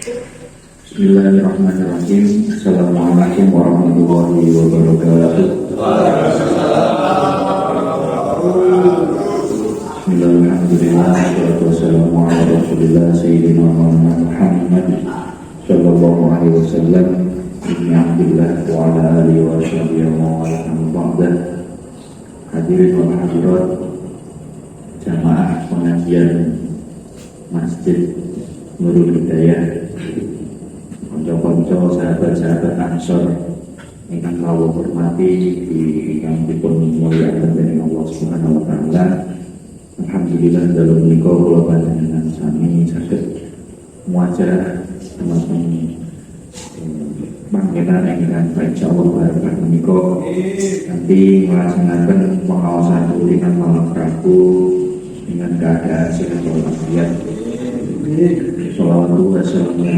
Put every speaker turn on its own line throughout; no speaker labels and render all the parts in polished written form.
Bismillahirrahmanirrahim. Assalamualaikum warahmatullahi wabarakatuh. Bismillahirrahmanirrahim. Wassalamu ala rasulillah sayyidina Muhammad sallallahu alaihi wasallam ibn Abdillah wa ala alihi wa sahbihi wa ala. Hadirin wa hadirat jamaah pengajian Masjid Nurul Hidayah, konco-konco sahabat-sahabat Ansor ingkang kawula hormati ingkang dipun mulyakaken dening Allah Subhanahu wa taala. Alhamdulillah dalam menika kula panjenengan sami saged muajarah teman-teman panggenan ingkang insyaallah barokah menika nanti melaksanakan pengawasan rutin malam Rabu dengan keadaan sehat walafiat. Salawatu wassalamu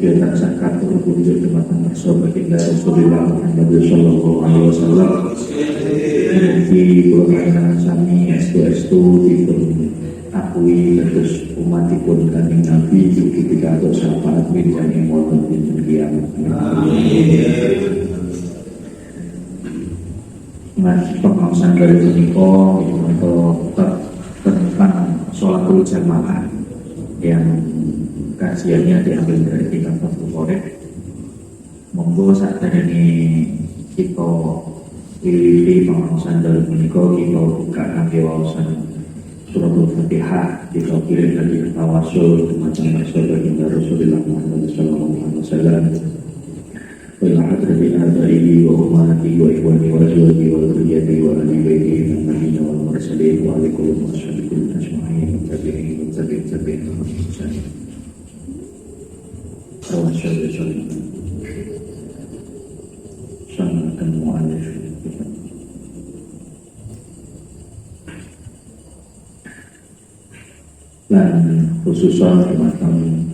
ala sakatul wujud teman-teman sahabat Rasulullah Muhammad sallallahu alaihi wasallam. Mugi kula panjenengan sami estu-estu dipun akui terus umatipun Kanjeng Nabi ugi pitados syafaat mirjane wonten dinten kiamat. Nah, pengawasan dari menika untuk tentang sholatul jamaah yang kajiannya diambil dari kitab Fathul Qorib. Monggo sakderenge kita pilih pengawasan dari menika kita buka kangge wawasan suratul Fatihah, kita kirim dari tawasul macam Rasulullah Muhammad sallallahu alaihi wasallam. Wa ila hadrati abaihi wa ummatihi wa ikhwani wa azwajihi wa dzurriyyatihi wa ahli baitihi min nabiyyin wal mursalin wa alaikum wassalam ajma'in wa tabi'in wa tabi'in wa tabi'in. Sanatan mu'alif dan khususnya teman-teman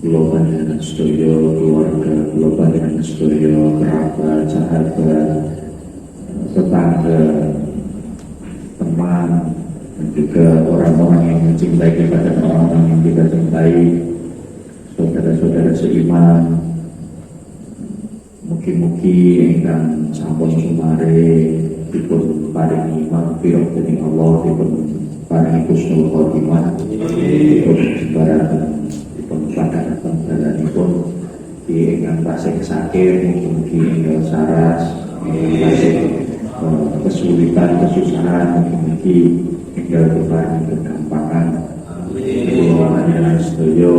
kula panjenengan sedaya keluarga, kula panjenengan sedaya kerabat, sahabat, tetangga, teman, dan juga orang-orang yang mencintai kita dan orang-orang yang kita cintai, saudara-saudara seiman. Mugi-mugi ingkang sampun sumare dipun paringi maghfirah dening Allah, dipun paringi husnul khotimah, dipun jembaraken, dipun padhanaken dalanipun ingkang tasih sakit, mugi-mugi enggal saras, tasih kesulitan, kesusahan, mugi-mugi enggal diparingi kegampangan. Kula panjenengan sedaya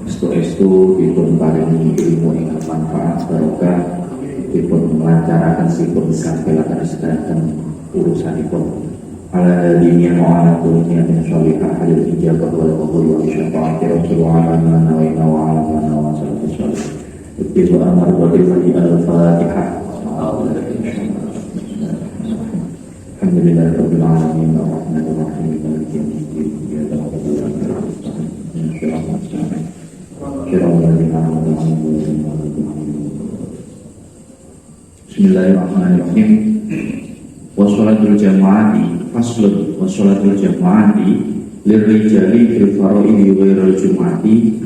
estu-estu dipun paringi ilmu ingkang manfaat barokah, dipun melancarkan sipun kagelaken sedanten urusanipun. Ala dunia wa ala dunia min sholihah hadil ijabah wal qabul wa syafa'ati Rasulullah ala nawaina wa ala mana wa sallallahu alaihi wasallam. Ibnu Amr wa Ibnu al-Fatihah. Alhamdulillah rabbil alamin arrahmanir rahim maliki yaumiddin iyyaka na'budu wa iyyaka nasta'in. Bismillahirrahmanirrahim. Wassalatul jamaati faslun wassalatul jamaati lirrijali fil faraidi ghairil jumu'ati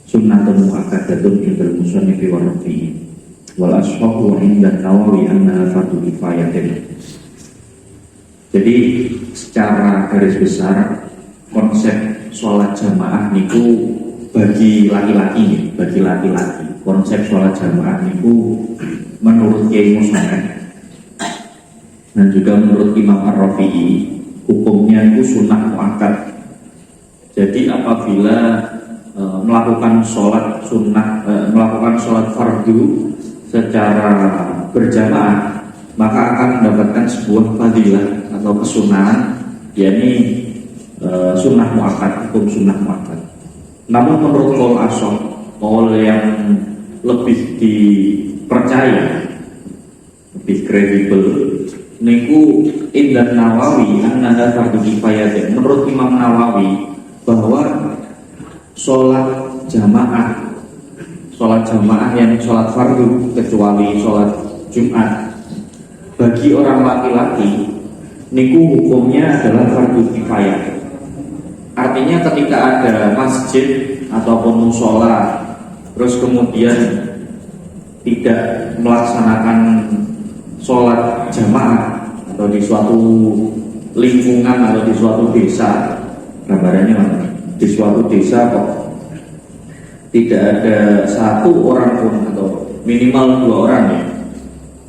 sunnatun muakkadatun indal musannifi wa rafi'i wal ashabu inda Nawawi anna fardu kifayatin. Jadi secara garis besar konsep sholat jamaah niku bagi laki-laki, konsep sholat jamaah niku menurut Kiai Musnad dan juga menurut Imam Ar-Rafi'i hukumnya itu sunnah muakkad. Jadi apabila melakukan sholat sunnah, melakukan sholat fardu secara berjamaah, maka akan mendapatkan sebuah fadilah atau kesunahan, yakni sunnah muakkad, hukum sunnah muakkad. Namun menurut qaul ashab, qaul yang lebih dipercaya, lebih kredibel, niku Indah Nawawi annaha fardu kifayah. Menurut Imam Nawawi bahwa sholat jamaah yang sholat fardu kecuali sholat Jumat bagi orang laki-laki niku hukumnya adalah fardu kifayah. Artinya ketika ada masjid
ataupun musola, terus kemudian tidak melaksanakan sholat jamaah atau di suatu lingkungan atau di suatu desa, gambarannya mana? Di suatu desa kok tidak ada satu orang pun atau minimal 2 orang ya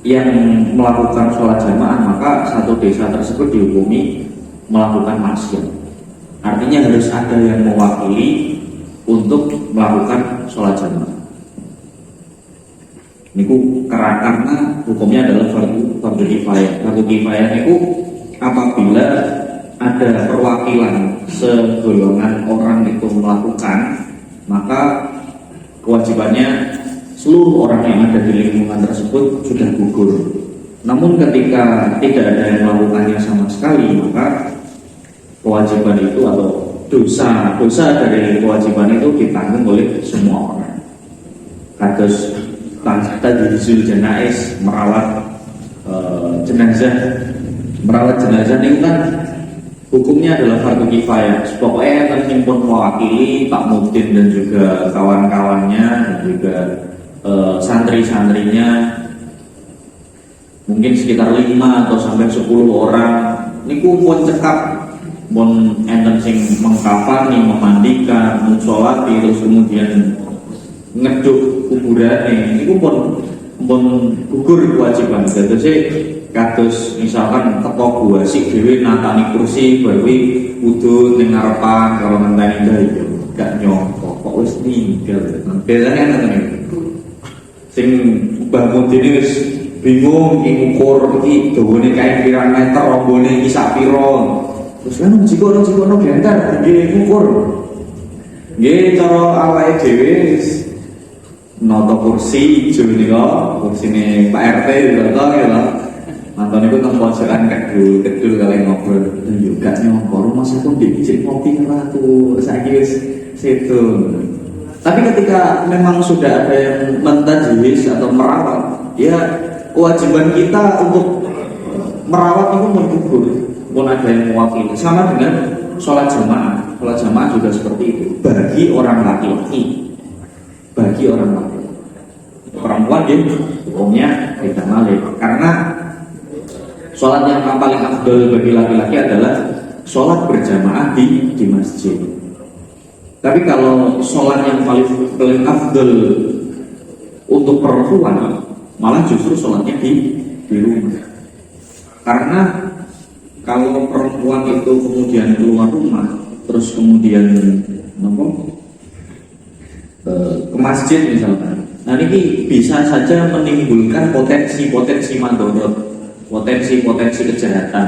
yang melakukan sholat jamaah, maka satu desa tersebut dihukumi melakukan maksiat. Artinya harus ada yang mewakili untuk melakukan sholat jamaah. Niku karena hukumnya adalah fardu kifayah. Fardu kifayah niku apabila ada perwakilan segolongan orang itu melakukan, maka kewajibannya seluruh orang yang ada di lingkungan tersebut sudah gugur. Namun ketika tidak ada yang melakukannya sama sekali, maka kewajiban itu atau dosa dari kewajiban itu ditanggung oleh semua orang. Kados tajhizul janaiz, merawat jenazah. Merawat jenazah itu kan hukumnya adalah fardu kifayah. Pokoknya yang himpun mewakili Pak Mudin dan juga kawan-kawannya dan juga santri-santrinya, mungkin sekitar 5 atau sampai 10 orang. Niku pun cekap, pun enten sing mengkafani, memandikan, mensolati, terus kemudian ngeduk kuburane. Niku pun gugur kewajiban. Kados misalkan teko buasik dhewe natani kursi baru kudu ning ngarepan kalau ngenteni ndaya gak nyongko kok wis ninggal. Bedane ngoten niku. Sing Mbah Mudine wis bingung iki ngukur iki dawane kae pirang meter, rombone iki sak pira. Terus kan jikono genter nggih ngukur. Nggih cara awake dhewe wis nata kursi ijo nika, kursine Pak RT lho ya. Mantan itu kan pojokan kedul kalian ngobrol. Yo gak nyongko rumah saya pun dicek ngopi ngeratu. Saiki wis situ. Tapi ketika memang sudah ada yang mentajwis atau merawat, ya kewajiban kita untuk merawat itu mengukur. Pun ada yang mewakili. Sama dengan sholat jamaah. Sholat jamaah juga seperti itu. Bagi orang laki-laki, perempuan dia hukumnya tidak malih. Karena sholat yang paling afdol bagi laki-laki adalah sholat berjamaah di masjid. Tapi kalau sholat yang paling afdol untuk perempuan, malah justru sholatnya di rumah. Karena kalau perempuan itu kemudian keluar rumah, terus kemudian ke masjid misalkan, nah ini bisa saja menimbulkan potensi mandorot, potensi kejahatan.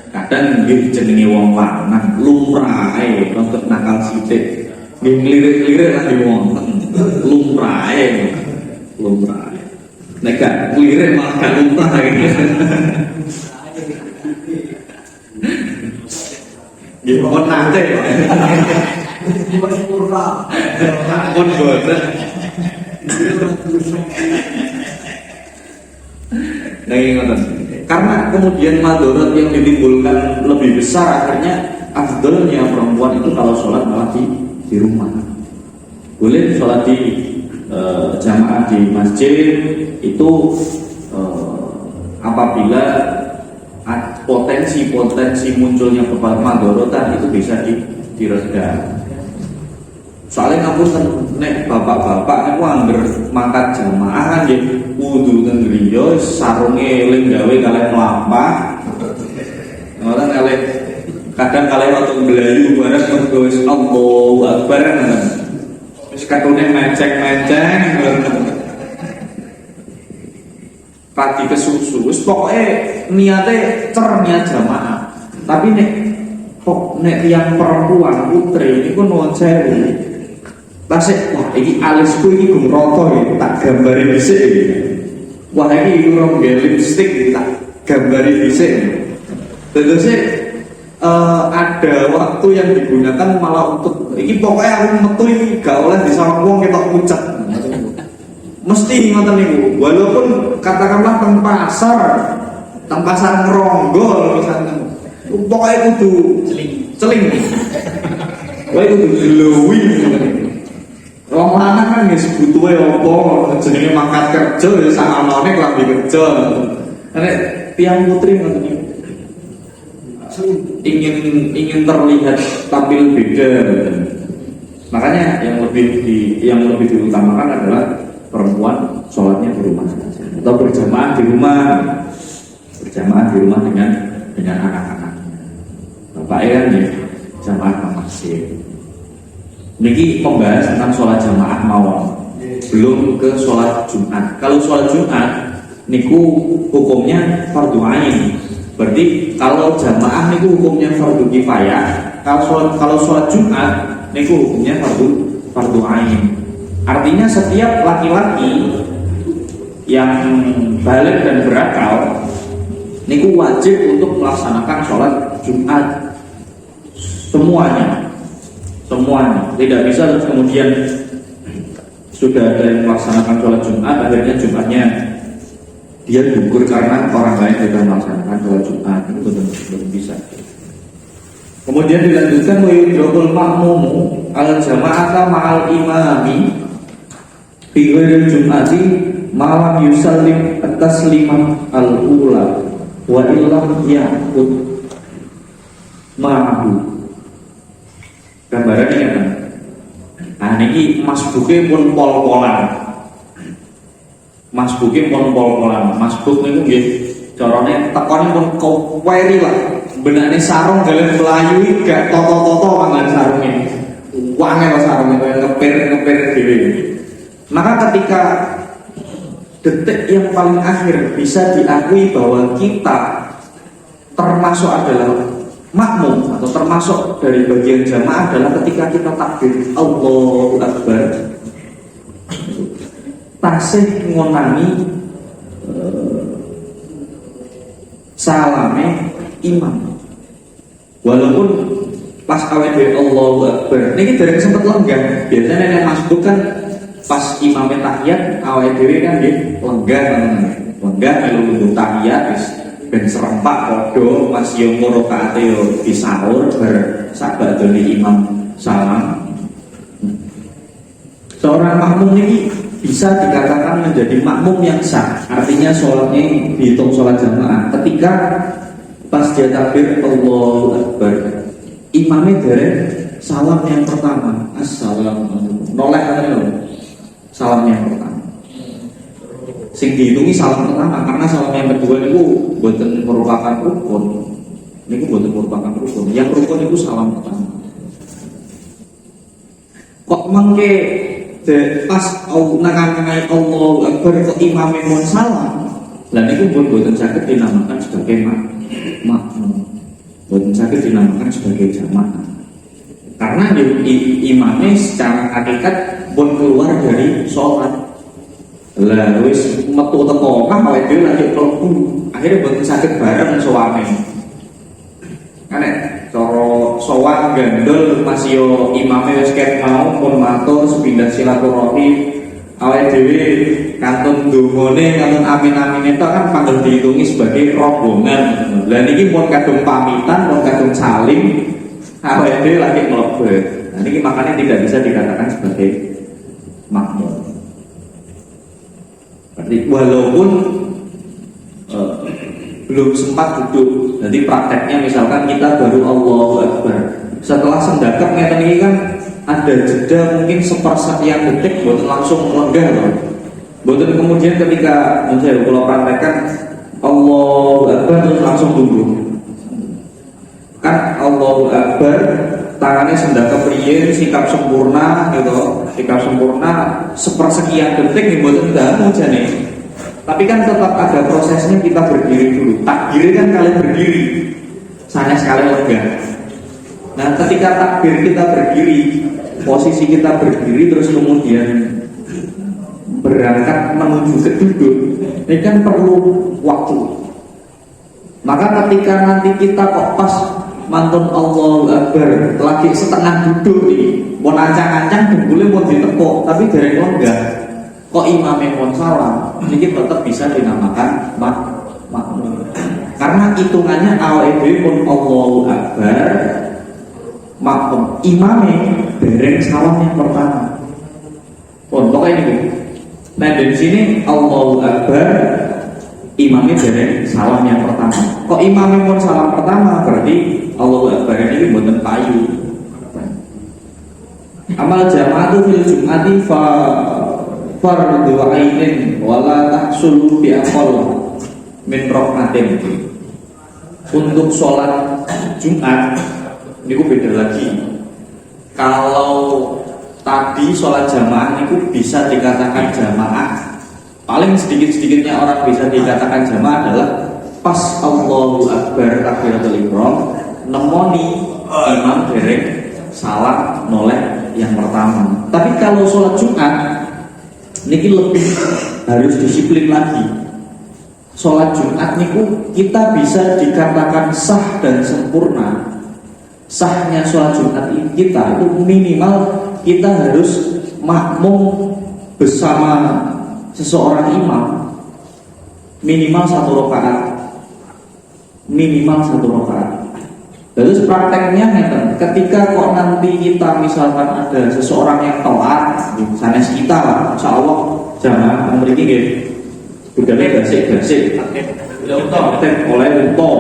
Kadang nggih jenenge wong lanang lumrahe untuk nakal sithik. Nggih nglirik-lirik lah wonten. Lumrahe. Nek gak nglirik malah gak lumrah iki. Nggih pun nate. Pun boten. Karena kemudian madorot yang ditimbulkan lebih besar, akhirnya afdolnya perempuan itu kalau sholat malah di rumah. Boleh sholat di jamaah di masjid itu apabila potensi munculnya madorotan itu bisa diredam. Soalnya ngapunten nek bapak-bapak niku angger mangkat jamaah kan nggih wudu teng griya sarunge eling gawe kalih mlampah. Ora kalih kadang kalih watu mblayu bareng mergo wis Allahu Akbar ngoten. Wis katune menceng-menceng pati kesusu. Wis pokoke niate niat jamaah. Tapi nek yang perempuan putri niku nuwun sewu. Tasik, wah ini alisku ini gumroto ya, tak gambari dhisik ya. Wah ini urung nggih lipstick tak gambari dhisik. Terusnya ada waktu yang digunakan malah untuk ini pokoknya aku metu ini gak oleh disawang wong ketok pucet. Mesti ngoten niku. Walaupun katakanlah teng pasar ngeronggol misalnya. Pokoknya kudu celing. Wae kudu glowing. kan wis butuhe apa jenenge mangkat kerja ya sakanane klambi kerja. Nek tiang putri ngoten niku ingin terlihat tampil beda. Makanya yang lebih diutamakan adalah perempuan sholatnya di rumah saja atau berjamaah di rumah dengan anak-anaknya. Bapak kan ya jamaah ke masjid. Niki membahas tentang sholat jamaah mawon, belum ke sholat Jumat. Kalau sholat Jumat niku hukumnya fardu ain. Berarti kalau jamaah niku hukumnya fardu kifayah. Kalau sholat Jumat niku hukumnya fardu ain. Artinya setiap laki-laki yang balik dan berakal niku wajib untuk melaksanakan sholat Jumat. Semuanya, tidak bisa terus kemudian sudah ada yang melaksanakan sholat Jumat, akhirnya Jumatnya dia gugur karena orang lain sudah melaksanakan sholat Jumat. Itu belum bisa. Kemudian dilanjutkan wa yudrakul makmumu al jama'ata ma'al imami fi ghairil jum'ati malam yusallim at-taslimah al-ula wa illam ya'ud ma'ahu. Gambaran ini kan, nah ini masbuke pun pol-polan, masbuke pun pol-polan, masbuk ini nggih carane tekone pun koweri lah, benane sarung dalam melayu gak toto-toto mangan sarungnya, wangel sarungnya kayak ngepir dhewe. Maka ketika detik yang paling akhir bisa diakui bahwa kita termasuk adalah makmum atau termasuk dari bagian jamaah adalah ketika kita takbir Allahu Akbar tasih ngonani salame imam, walaupun pas awake Allahu Akbar niki dereng sempet lenggah. Biasanya yang masuk kan pas imamnya tahiyat awake dhewe kan nggih lenggah melu tahiyat wis ben serempak podo mas yo rokaate yo disaur bersahabat dari imam salam. Seorang makmum ini bisa dikatakan menjadi makmum yang sah, artinya sholatnya dihitung sholat jamaah ketika pas dia takbir Allahu Akbar imamnya dari salam yang pertama assalamualaikum noleh kan salam yang pertama sing dihitungi salam pertama, karena salam yang kedua itu buatan merupakan rukun. Ini buatan merupakan rukun. Yang rukun itu salam pertama. Kok mengke pas nanganai Allahu Akbar kok imamnya mun salam, lan itu buatan sakit dinamakan sebagai makmum. Buatan sakit dinamakan sebagai jamaah. Karena imamnya secara hakikat pun keluar dari sholat. Lah wis metu teko omah awake dhewe lagi mlebu akhirnya mboten saged bareng suwame. Kan cara sowan gandul masih yo imame wis ket mau pun matur sepindah silaturahmi awake dhewe kantun dongane kantun amin-amin itu kan panggil dihitungi sebagai rombongan. Lah niki pun kadung pamitan pun kadung salim awake dhewe lagi mlebu. Nah niki makanya tidak bisa dikatakan sebagai makmum. Berarti walaupun belum sempat duduk, jadi prakteknya misalkan kita baru Allahu Akbar, setelah sendakap ngeten ini kan ada jeda mungkin sepersekian detik, bukan langsung lenggah loh. Bukan kemudian ketika saya kalau praktekkan Allahu Akbar terus langsung duduk. Kan Allahu Akbar tangannya sendakap riyen sikap sempurna gitu, sikap sempurna sepersekian detik nih buatan damu jane. Tapi kan tetap ada prosesnya, kita berdiri dulu. Takbir kan kalian berdiri, saya sekali lenggah. Nah ketika takbir kita berdiri, posisi kita berdiri terus kemudian berangkat menuju ke duduk, ini kan perlu waktu. Maka ketika nanti kita kok pas mantun Allahu Akbar lagi setengah duduk nih, mau ancang-ancang dengkulnya mau ditepuk tapi dereng lenggah, kok imamnya mau salam, ini tetap bisa dinamakan makmum. Karena hitungannya awake dhewe pun Allahu Akbar makmum, imamnya dereng salam yang pertama. Pun pokoknya ini. Nah dari sini Allahu Akbar, imamnya dari salam yang pertama. Kok imamnya pun salam pertama, berarti Allahu Akbar ini buatan payu. Amal jamaatu fil jum'ati fardu ainin wala tahsulu bi aqall min raqatin. Untuk sholat Jumat ini beda lagi. Kalau tadi sholat jamaah itu bisa dikatakan jamaah, paling sedikit-sedikitnya orang bisa dikatakan jamaah adalah pas Allahu Akbar takbiratul ihram nemoni imam derek salam noleh yang pertama. Tapi kalau sholat Jumat niki lebih harus disiplin lagi. Sholat Jumat niku kita bisa dikatakan sah dan sempurna. Sahnya sholat Jumat kita itu minimal kita harus makmum bersama seseorang imam minimal 1 rakaat. Minimal 1 rakaat. Terus prakteknya ketika kok nanti kita misalkan ada seseorang yang telat, misalnya kita lah, insya Allah jangan memiliki gitu. Budaya gasik-gasik, oleh unta,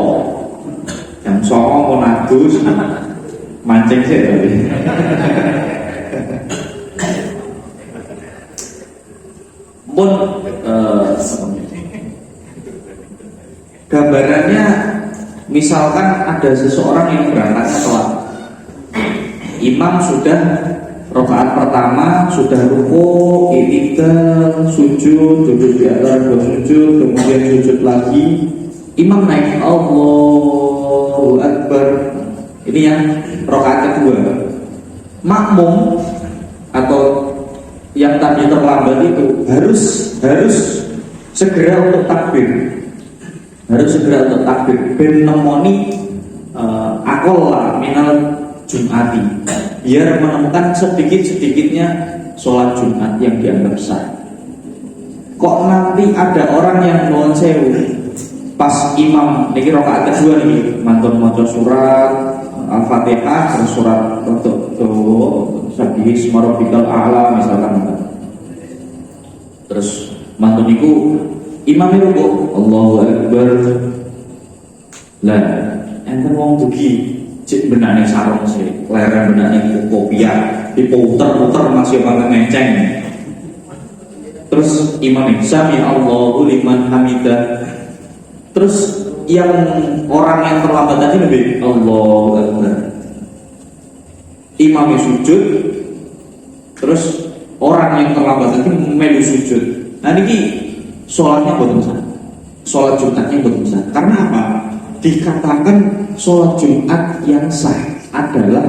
yang songong monadus, mancing sih tapi. Pun gambarannya, misalkan ada seseorang yang berangkatnya telat, imam sudah rakaat pertama sudah ruku, i'tidal, sujud, duduk di antara 2 sujud, kemudian sujud lagi, imam naik Allahu Akbar. Ini yang rakaat kedua. Makmum atau yang tadi terlambat itu harus segera untuk takbir. Harus segera untuk takbir ben nemoni akola minal Jum'ati, biar menemukan sedikit-sedikitnya sholat Jumat yang dianggap sah. Kok nanti ada orang yang nuwun sewu pas imam niki rakaat kedua nih mantun maca surat Al-Fatihah, surat untuk Sabbihi isma rabbikal a'la misalkan. Terus mantun niku imam ruku Allahu Akbar. Lah enten wong dugi cik benane sarung sih, lereng benane kopiah, diputer-puter masih makan ngeceng. Terus imam sami Allahu liman hamidah. Terus yang orang yang terlambat tadi lebih Allahu Akbar. Imam sujud, terus orang yang terlambat tadi melu sujud. Nah ini sholatnya boten sah. Sholat Jumatnya boten sah. Karena apa? Dikatakan sholat Jumat yang sah adalah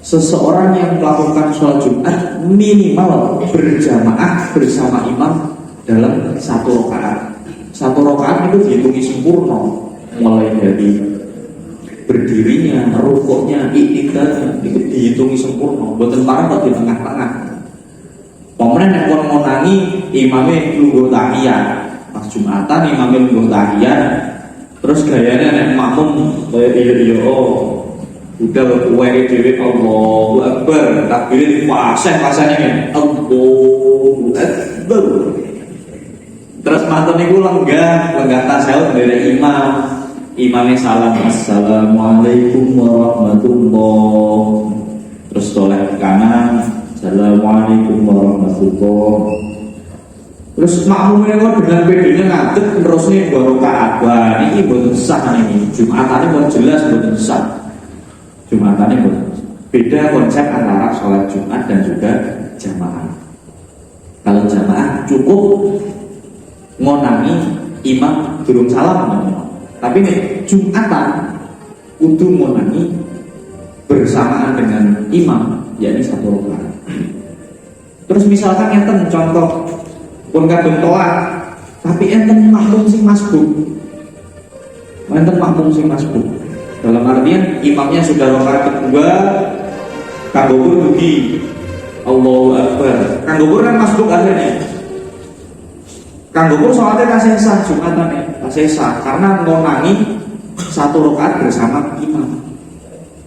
seseorang yang melakukan sholat Jumat minimal berjamaah bersama imam dalam 1 rakaat. 1 rakaat itu dihitungi sempurna, mulai dari berdirinya, rukuknya, i'tidalnya itu dihitungi sempurna. Boten parah di tengah-tengah. Pemenang yang kon ngonangi imamnya lungguh tahiyat, pas Jumatan imamnya lungguh tahiyat. Terus gayanya nek makmum kaya iya udah kuwe dhewe Allahu Akbar, takbir di fasih-fasihnya kan Allahu Akbar. Terus mantun niku lenggah tasawuf dari imam. Imamnya salam assalamualaikum warahmatullahi. Terus toleh ke kanan assalamualaikum warahmatullahi. Terus makmumnya kok dengan pedenya ngadeg terus nih 2 rakaat. Wah ini boten sah ini. Jumatannya pun jelas boten sah. Jumatannya boten sah. Beda konsep antara sholat Jumat dan juga jamaah. Kalau jamaah cukup ngonangi imam durung salam namanya. Tapi nih Jumatan kudu ngonangi bersamaan dengan imam, yakni 1 rakaat. Terus misalkan enten contoh pun kadung toat, tapi enten makmum sing masbuk. Enten makmum sing masbuk. Dalam artian imamnya sudah rakaat kedua, kanggo dugi Allahu Akbar. Kanggo kan masbuk akhirnya. Kanggo sholatnya kasih sah Jumatane, kasih sah karena ngonangi 1 rakaat bersama imam.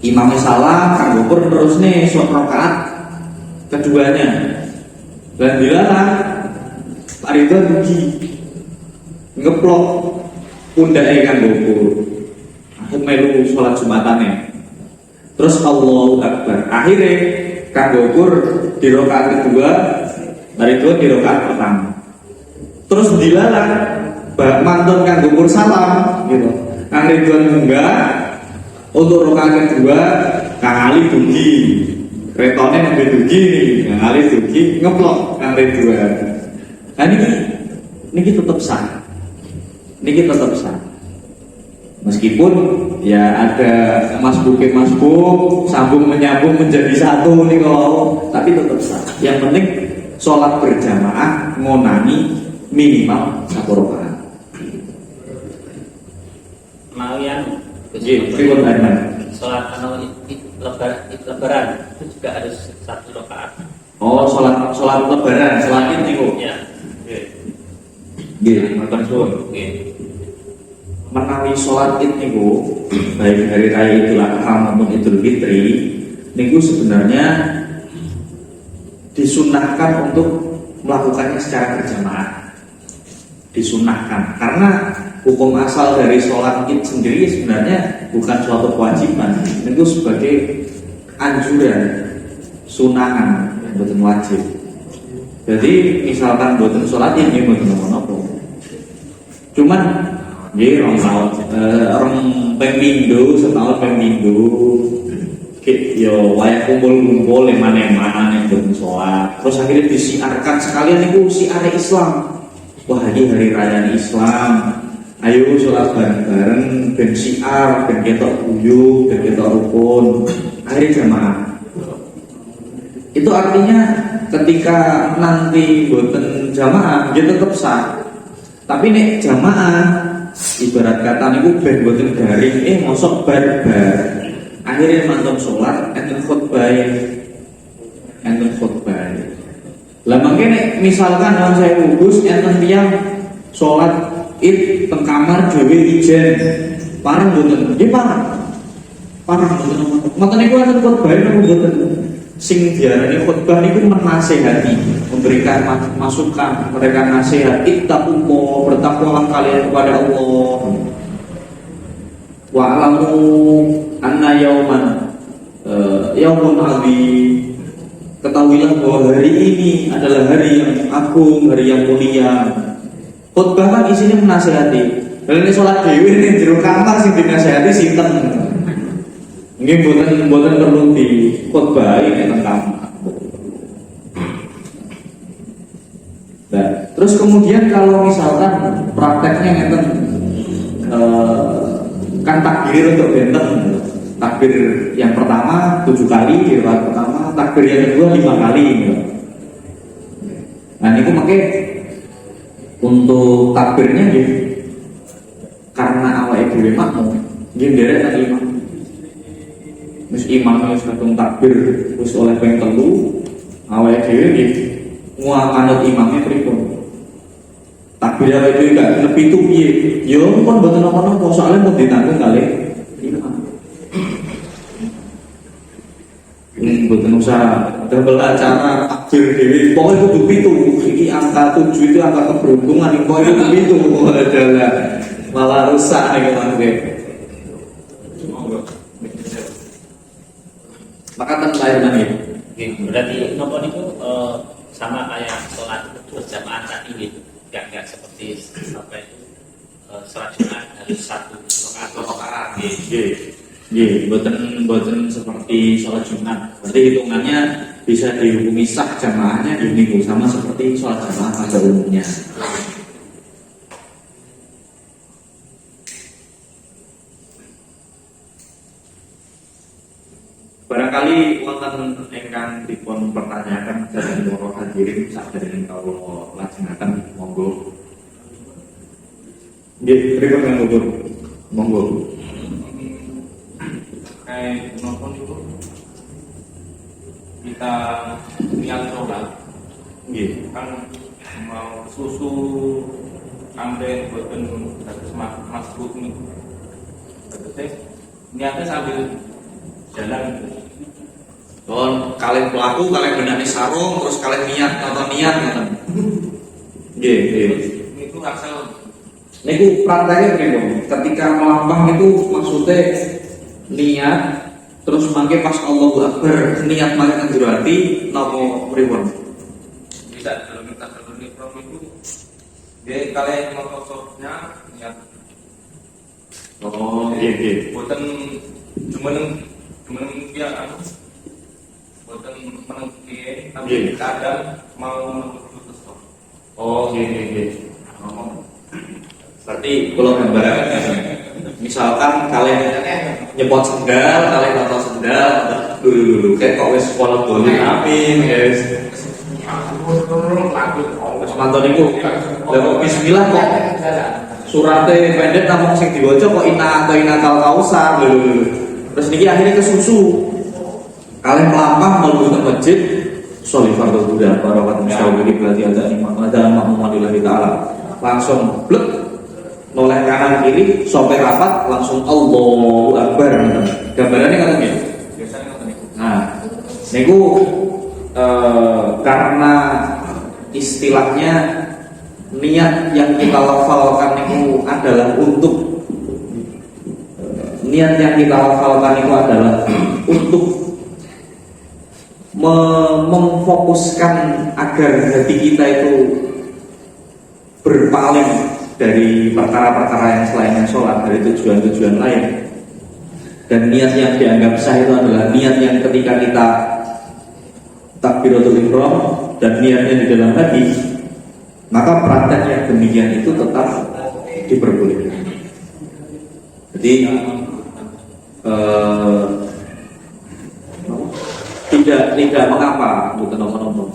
Imamnya salah, kanggo terus nih rakaat keduanya. Dan dilarang Pak Ridwan rugi ngeplok pundake kang gopur. Aku melu sholat Jumatane. Terus Allahu Akbar. Akhirnya kang gopur di rakaat kedua, Pak Ridwan di rakaat pertama. Terus dilarang mantun kang gopur salam gitu. Kang Ridwan enggak untuk rakaat kedua Kang Ali dugi. Retone nembe dugi nih, Kang Ali dugi ngeplok Kang Ridwan. Nah niki tetap sah. Niki tetap sah. Meskipun ya ada masbuk sambung menyambung menjadi satu nih kok, tapi tetap sah. Yang penting sholat berjamaah ngonani minimal 1 rakaat.
Mau yang
Pripun Arman?
sholat lebaran itu juga harus 1 rakaat.
Oh, sholat lebaran, sholat Id niku.
Ya.
Nggih, matur suwun. Menawi sholat Id niku, baik hari raya Idul Adha maupun Idul Fitri, niku sebenarnya disunahkan untuk melakukannya secara berjamaah. Disunahkan karena hukum asal dari sholat Id sendiri sebenarnya bukan suatu kewajiban, itu sebagai anjuran, sunahan, bukan wajib. Jadi misalkan buatan sholat Id ini buatan apa-apa. Cuman ya orang pemindo setahun pemindo yo wayah kumpul-kumpul eman-eman yang buatan sholat. Terus akhirnya disiarkan sekalian itu siar Islam. Wah ini hari raya Islam. Ayo sholat bareng-bareng, ben syiar, ben ketok guyub, ben ketok rukun. Akhirnya jamaah. Itu artinya ketika nanti boten jamaah, dia tetap sah. Tapi nek jamaah, ibarat kata niku ben boten garing, mosok barbar. Akhirnya mantap sholat, enten khutbah. Lah mangke nek misalkan dalam saya gugus, enten tiyang sholat Id teng kamar dhewe ijen. Parang mboten. Nggih parang. Parang mboten. Mboten niku enten khotbah niku mboten. Sing diarani khotbah niku menasehati, memberikan masukan, memberikan nasihat. Ittaqullah, bertakwalah kalian kepada Allah. Wa alamu anna yaumun azim. Ketahuilah bahwa hari ini adalah hari yang agung, hari yang mulia. Khutbah kan isinya menasihati. Dan ini sholat dewi ini jero kamar sing dinasihati sinten. Nggih mboten perlu di khutbah ini tentang. Nah, terus kemudian kalau misalkan prakteknya ngeten kan takbir untuk benten. Takbir yang pertama 7 kali di rakaat pertama, takbir yang kedua 5 kali gitu. Nah niku make untuk takbirnya gitu, karena awake dhewe makmum nggih nderek nang imam. Wis imam wis kadung takbir wis oleh ping 3, awake dhewe nggih manut imamnya pripun. Takbir awake dhewe gak lebih itu piye? Ya pun mboten napa-napa soalnya mau ditanggung kalih imam. Mboten usah double acara takbir dhewe. Pokoke kudu 7. Iki angka 7 itu angka keberuntungan. Pokoke kudu 7 adalah malah rusak nih mangke. Maka lain lagi.
Berarti nopo niku sama kayak sholat berjamaah tadi gitu. Enggak seperti apa itu sholat Jumat harus 1 rakaat. Nggih, boten seperti sholat Jumat. Berarti hitungannya bisa dihukumi sah jamaahnya di sama seperti sholat jamaah pada umumnya. Barangkali wonten ingkang dipun pertanyakan dari para hadirin sakdereng kawula lajengaken monggo. Nggih, pripun monggo.
Kayak nonton itu kita lihat sholat, kan mau susu sampai buatan masuk nih, niatnya sambil jalan,
Kalian pelaku, kalian benani sarung, terus kalian niat atau niat ngoten. Nggih, nggih.
Niku asal
Niku prakteknya pripun? Ketika melampah itu maksudnya niat, terus mangke pas Allahu Akbar niat mangke nang jero ati napa pripun?
bisa kalau kita berdiri from itu dia kalian Microsoftnya niat
Oh, nggih, nggih.
buatan cuman dia anu buatan menengki tapi
Iya.
kadang mau menunggu stop.
Oh, nggih, nggih, nggih. Oh. Berarti kalau gambaran misalkan kalian nyepot sendal, kalian nonton sendal, dulu kayak kok wis sekolah dulu amin, guys. Terus mantau niku, lewat bismillah kok suratnya pendek namun sing diwaca kok ina atau ina kausar dulu. Terus niki akhirnya kesusu. Kalian melampah menuju ke masjid, sholli fardhu duha, barakat mustawili berarti ada imam ada makmumillahi taala. Langsung blek noleh kanan kiri sampai rapat langsung Allahu Akbar. Gambarannya kan ya.
Biasanya nonton itu.
Nah, niku karena istilahnya niat yang kita lafalkan itu adalah untuk niat yang kita lafalkan itu adalah untuk memfokuskan agar hati kita itu berpaling dari perkara-perkara yang selainnya sholat, dari tujuan-tujuan lain. Dan niat yang dianggap sah itu adalah niat yang ketika kita takbiratul ihram dan niatnya di dalam hati, maka praktek yang demikian itu tetap diperbolehkan. Jadi tidak mengapa bukan nomor-nomor,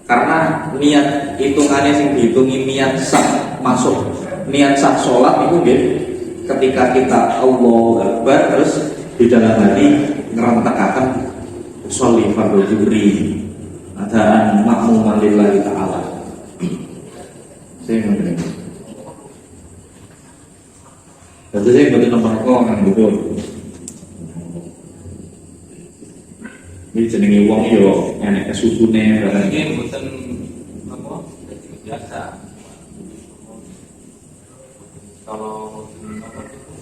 karena niat hitungannya sing dihitungi niat sah masuk, niat sah sholat itu gitu. Ketika kita Allahu Akbar terus di dalam hati ngerantakakan sholli fardhu zuhri adaan makmuman lillahi ta'ala. Saya ngerti. Jadi saya betul nomor kok kan betul. Ini jenenge wong yo enek kesusune barang.
Ini bukan apa biasa. Kalau apa itu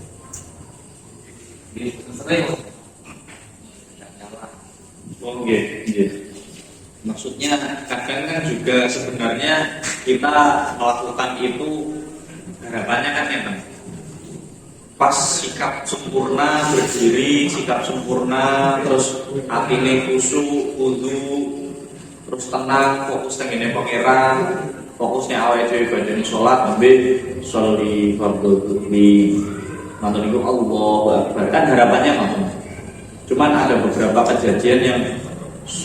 di sering
Oh nggih. Maksudnya kadang kan juga sebenarnya kita melakukan itu harapannya kan ya Bang. Pas sikap sempurna berdiri, sikap sempurna, terus atine khusyuk, wudu, terus tenang, fokus tengene pangeran, fokusnya awake dhewe badane salat, ambil sholli fardhu zuhri. Mantan itu Allahu Akbar. Kan harapannya ngono. Cuman ada beberapa kejadian yang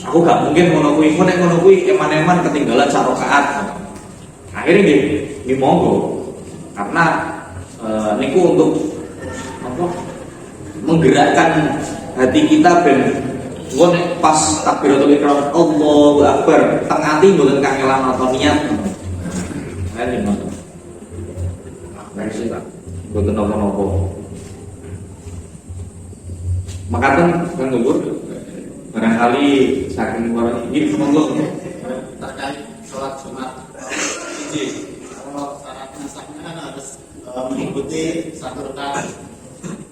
aku gak mungkin ngono kuwi eman-eman ketinggalan sak rakaat. Akhirnya nggih monggo. Karena niku untuk menggerakkan hati kita ben pas takbiratul ihram Allahu Akbar teng ati mboten kangelan atau niat. Ayo ngono. Baik Pak. Mboten napa-napa. Makaten kan ngumpul barangkali saking warang ini monggo
terkait sholat Jumat. Jadi kalau syaratnya sahnya kan harus mengikuti satu rakaat.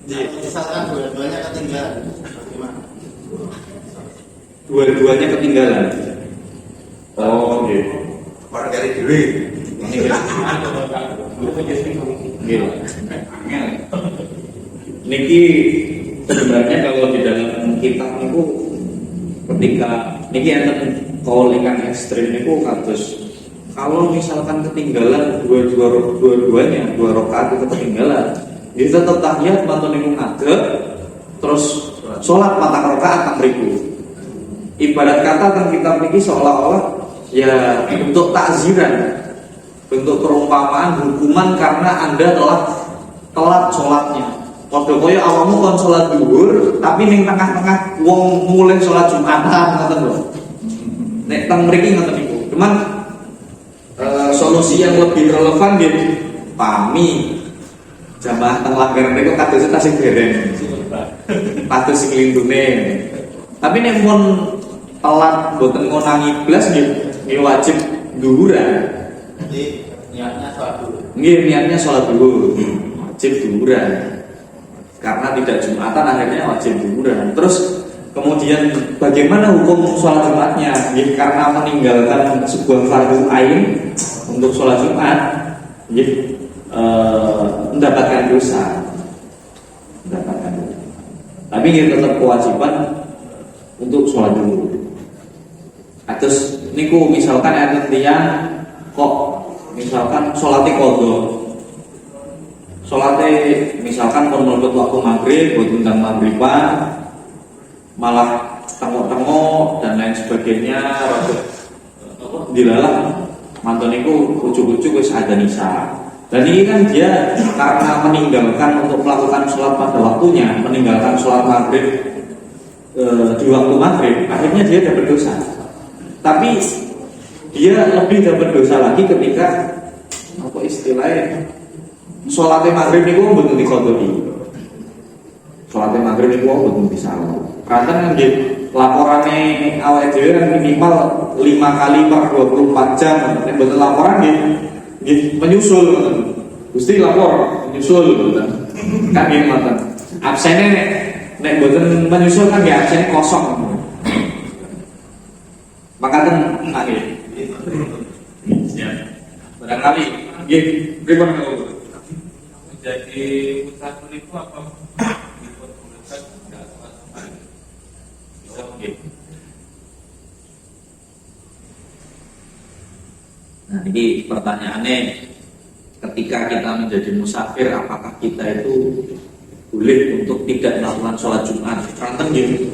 Jadi misalkan dua-duanya ketinggalan, bagaimana?
Dua-duanya ketinggalan. Oh, gitu.
Orang dari diri.
Gitu. Niki sebenarnya kalau di dalam kitab niku ketika niki enten kaulingan ekstrim niku kados kalau misalkan ketinggalan dua-duanya dua rakaat itu ketinggalan, dia tetap tahiyat mantun niku ngadeg terus sholat patang rakaat tang mriku. Ibarat kata teng kitab niki seolah-olah ya bentuk takziran, bentuk perumpamaan hukuman karena Anda telah telat sholatnya. Padha kaya awakmu kon sholat zuhur tapi ning tengah-tengah wong mulai sholat Jumatan ngoten lho. Nek teng mriki ngoten niku. Cuman solusi yang lebih relevan nggih pami jamaah teng langgar niku kados tasih dereng. Pados sing lindune. Tapi nek pun telat boten ngonangi blas nggih wajib duhuran.
Jadi niatnya sholat dulu.
Nggih niatnya sholat dulu. Wajib duhuran. Karena tidak Jumatan akhirnya wajib duhuran. Terus kemudian bagaimana hukum sholat Jumatnya? Nggih karena meninggalkan sebuah fardu ain untuk sholat Jumat, nggih mendapatkan dosa. Tapi ini tetap kewajiban untuk sholat dulu. Terus niku misalkan ada tiang kok misalkan sholatnya qadha. Sholatnya misalkan pun mlebet waktu maghrib, buat undang maghriban, malah tengok-tengok dan lain sebagainya, dilalah mantan niku ujuk-ujuk wis ada nisa. Dan ini kan dia karena meninggalkan untuk melakukan sholat pada waktunya, meninggalkan sholat maghrib di waktu maghrib, akhirnya dia dapat dosa. Tapi dia lebih dapat dosa lagi ketika apa istilahnya sholat maghrib itu betul dikodoi. Sholat maghrib itu betul disalah. Karena kan laporannya awal dhewe kan minimal 5 kali per 24 jam. Nek betul laporan menyusul. Gusti lapor menyusul kan nggih ngoten. Absennya nek betul menyusul kan nggih absennya kosong. Maka kan nggih. Ya. Barangkali nggih pripun niku?
Jadi musafir itu apa? Diperbolehkan tidak sholat.
Oke. Nah ini pertanyaannya, ketika kita menjadi musafir, apakah kita itu boleh untuk tidak melakukan sholat Jumat? Karena gitu,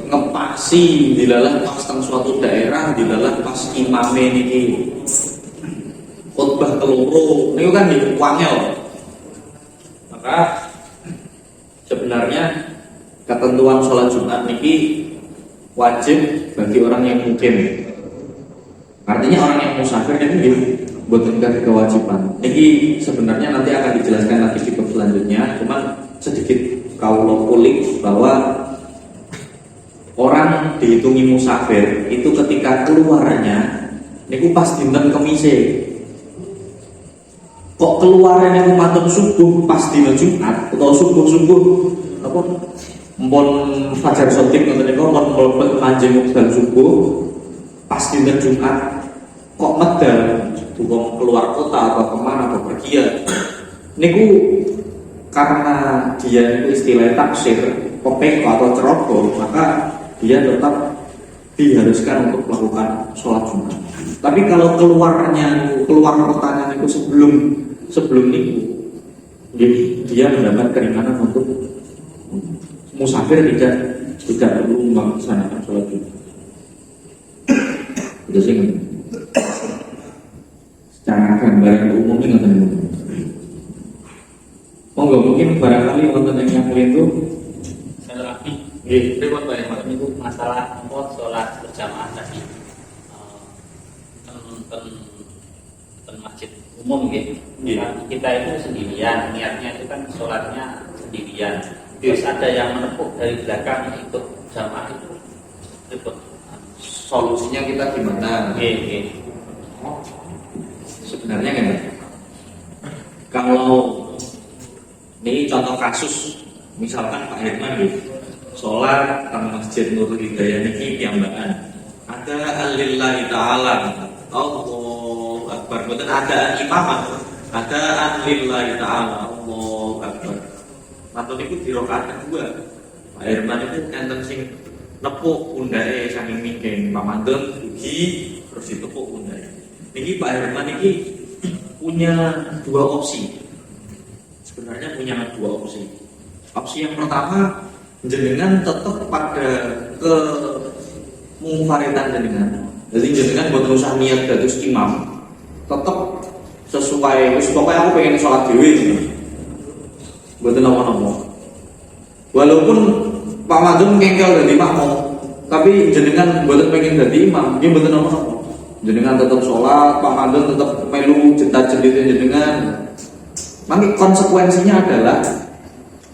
ngepasi dilalah pas teng suatu daerah, dilalah pas imame niki khutbah keloro, niku kan wangel. Maka sebenarnya ketentuan sholat Jumat niki wajib bagi orang yang mukim. Artinya orang yang musafir ini boten kasih kewajiban. Niki sebenarnya nanti akan dijelaskan lagi di bab selanjutnya. Cuman sedikit kaulo kulik bahwa orang dihitungi musafir itu ketika keluarnya niku pas dinten Kemise. Kok keluarnya niku matun subuh pas dina Jumat atau subuh apa mpun fajar sotik ngoten niku mpun mlebet manjing wekdal subuh pas dina Jumat kok medal wong keluar kota atau kemana atau pergi niku karena dia itu istilah taksir kopeko atau ceroboh, maka dia tetap diharuskan untuk melakukan sholat Jumat. Tapi kalau keluar kotanya itu sebelum niku, dia mendapat keringanan untuk musafir tidak perlu melaksanakan sholat Jumat. Itu sih secara gambaran umum ini nggak mungkin barangkali nonton yang itu
saya lagi repot banyak itu masalah sholat berjamaah tadi masjid umum gitu. Kita itu sendirian, niatnya itu kan sholatnya sendirian. Terus ada yang menepuk dari belakang ikut jamaah itu repot.
Solusinya kita gimana? Sebenarnya kan kalau ini contoh kasus, misalkan Pak Herman sholat di Masjid Nurul Hidayah niki piyambakan. Ada alillahi ta'ala, Allahu Akbar. Betul ada imamah, ada alillahi ta'ala, Allahu Akbar. Mantun itu di rakaat kedua. Pak Herman itu enten sing nepuk pundake saking mingking pamandun ugi terus ditepuk pundake. Niki Pak Herman niki punya dua opsi. Sebenarnya punya dua opsi. Opsi yang pertama, jenengan tetap pada ke munfaridan jenengan. Jadi jenengan buat usah niat dados imam, tetap sesuai. Pokoknya aku pengen sholat dewi gitu. Buat nama-nama. Walaupun Pak Madun kengkel dari makmum, tapi jenengan buat pengen jadi imam, dia buat nama-nama. Jenengan tetap sholat, Pak Madun tetap melu jetat-jeditin jenengan. Nanti konsekuensinya adalah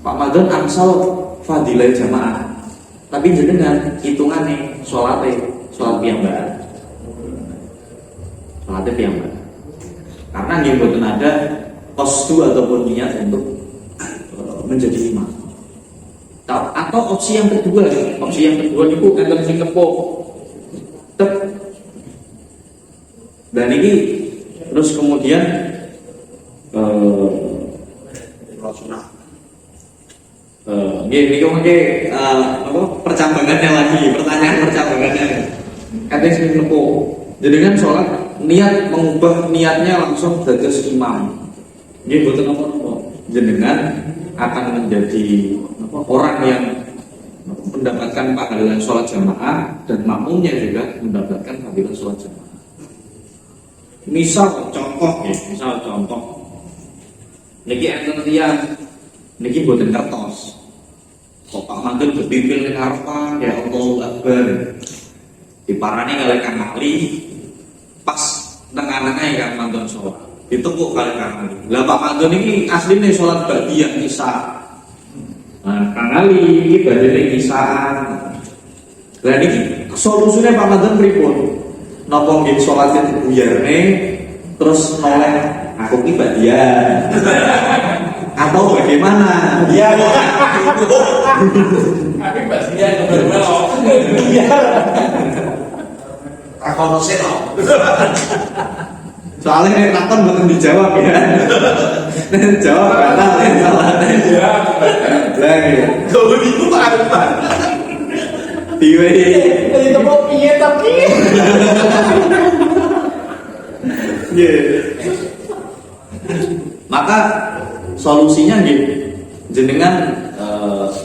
Pak Madun angsal fadilah jamaah. Tapi jenengan hitungane sholat piyambak. Sholat piyambak. Karena nggih mboten ada qasdu ataupun niat untuk menjadi imam. Atau opsi yang kedua niku enten sing kepok. Dan ini terus kemudian percambangannya lagi, pertanyaan percambangannya. Katanya sing nepo. Jenengan sholat niat mengubah niatnya langsung dados imam. Nggih mboten napa-napa. Jenengan akan menjadi orang yang mendapatkan pahala sholat jamaah dan makmumnya juga mendapatkan pahala sholat jamaah. Misal contoh niki enten tiyang niki mboten kertos. Kok Pak Mantun kepimpin ning harapan ya Allahu Akbar. Diparani kalih Kang Ali pas tengah-tengah Kang Mantun sholat. Ditepuk kalih Kang Ali. Lah Pak Mantun iki asline sholat ba'diyah isya. Nah, Kang Ali iki badhe isaan. Lah niki solusine Pak Mantun pripun? Napa nggih salate dibuyarne terus noleh aku ki badian atau bagaimana?
Iya. Tapi badian iya. Takon seno.
Soalnya nek takon mboten dijawab ya. Nek jawab batal salate.
Iya.
Lah ya.
Kalau itu apa?
Diwe.
Itu mau piye tapi?
Maka solusinya jenengan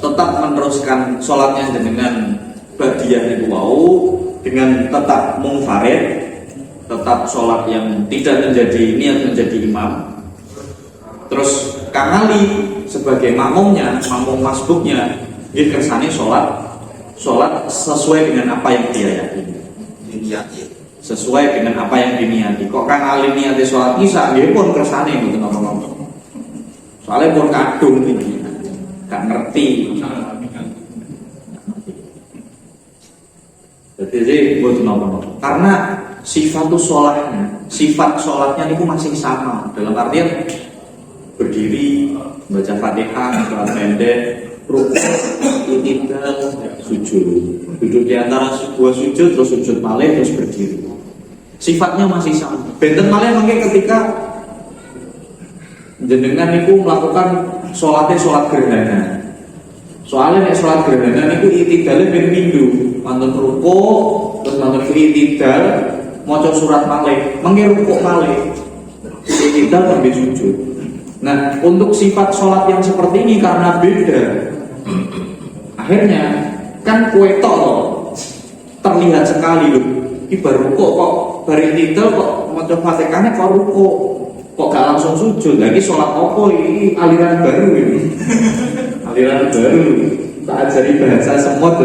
tetap meneruskan sholatnya jenengan ba'diyah niku wau dengan tetap munfarid, tetap sholat yang tidak menjadi niat menjadi imam. Terus Kang Ali sebagai makmumnya, makmum masbuknya, nggih kersane sholat sesuai dengan apa yang dia yakini. Sesuai dengan apa yang diniati. Kok Kang Ali niati sholat isya, dia pun kersane mboten apa-apa. Soalnya pun kadung ini, gak ngerti. Jadi mboten apa-apa. Karena sifat sholatnya itu masih sama. Dalam artian berdiri, baca Fatihah, sholat pendek, rukuk, i'tidal, sujud. Duduk di antara sebuah sujud, terus sujud malih, terus berdiri. Sifatnya masih sama. Benten malih mungkin ketika jenengan niku melakukan sholat gerhana. Soalnya nek sholat gerhana niku i'tidale ben pindho, mantun rukuk, terus mantun i'tidal, maca surat malih, mengke rukuk malih. I'tidal sampai sujud. Nah, untuk sifat sholat yang seperti ini karena beda, akhirnya kan kue tok terlihat sekali loh. Ibarat rukuk kok bari i'tidal kok maca Fatihahnya kok rukuk, kok gak langsung sujud. Lagi sholat opo ini aliran baru ini. Aliran baru. Tak ajari bahasa semut.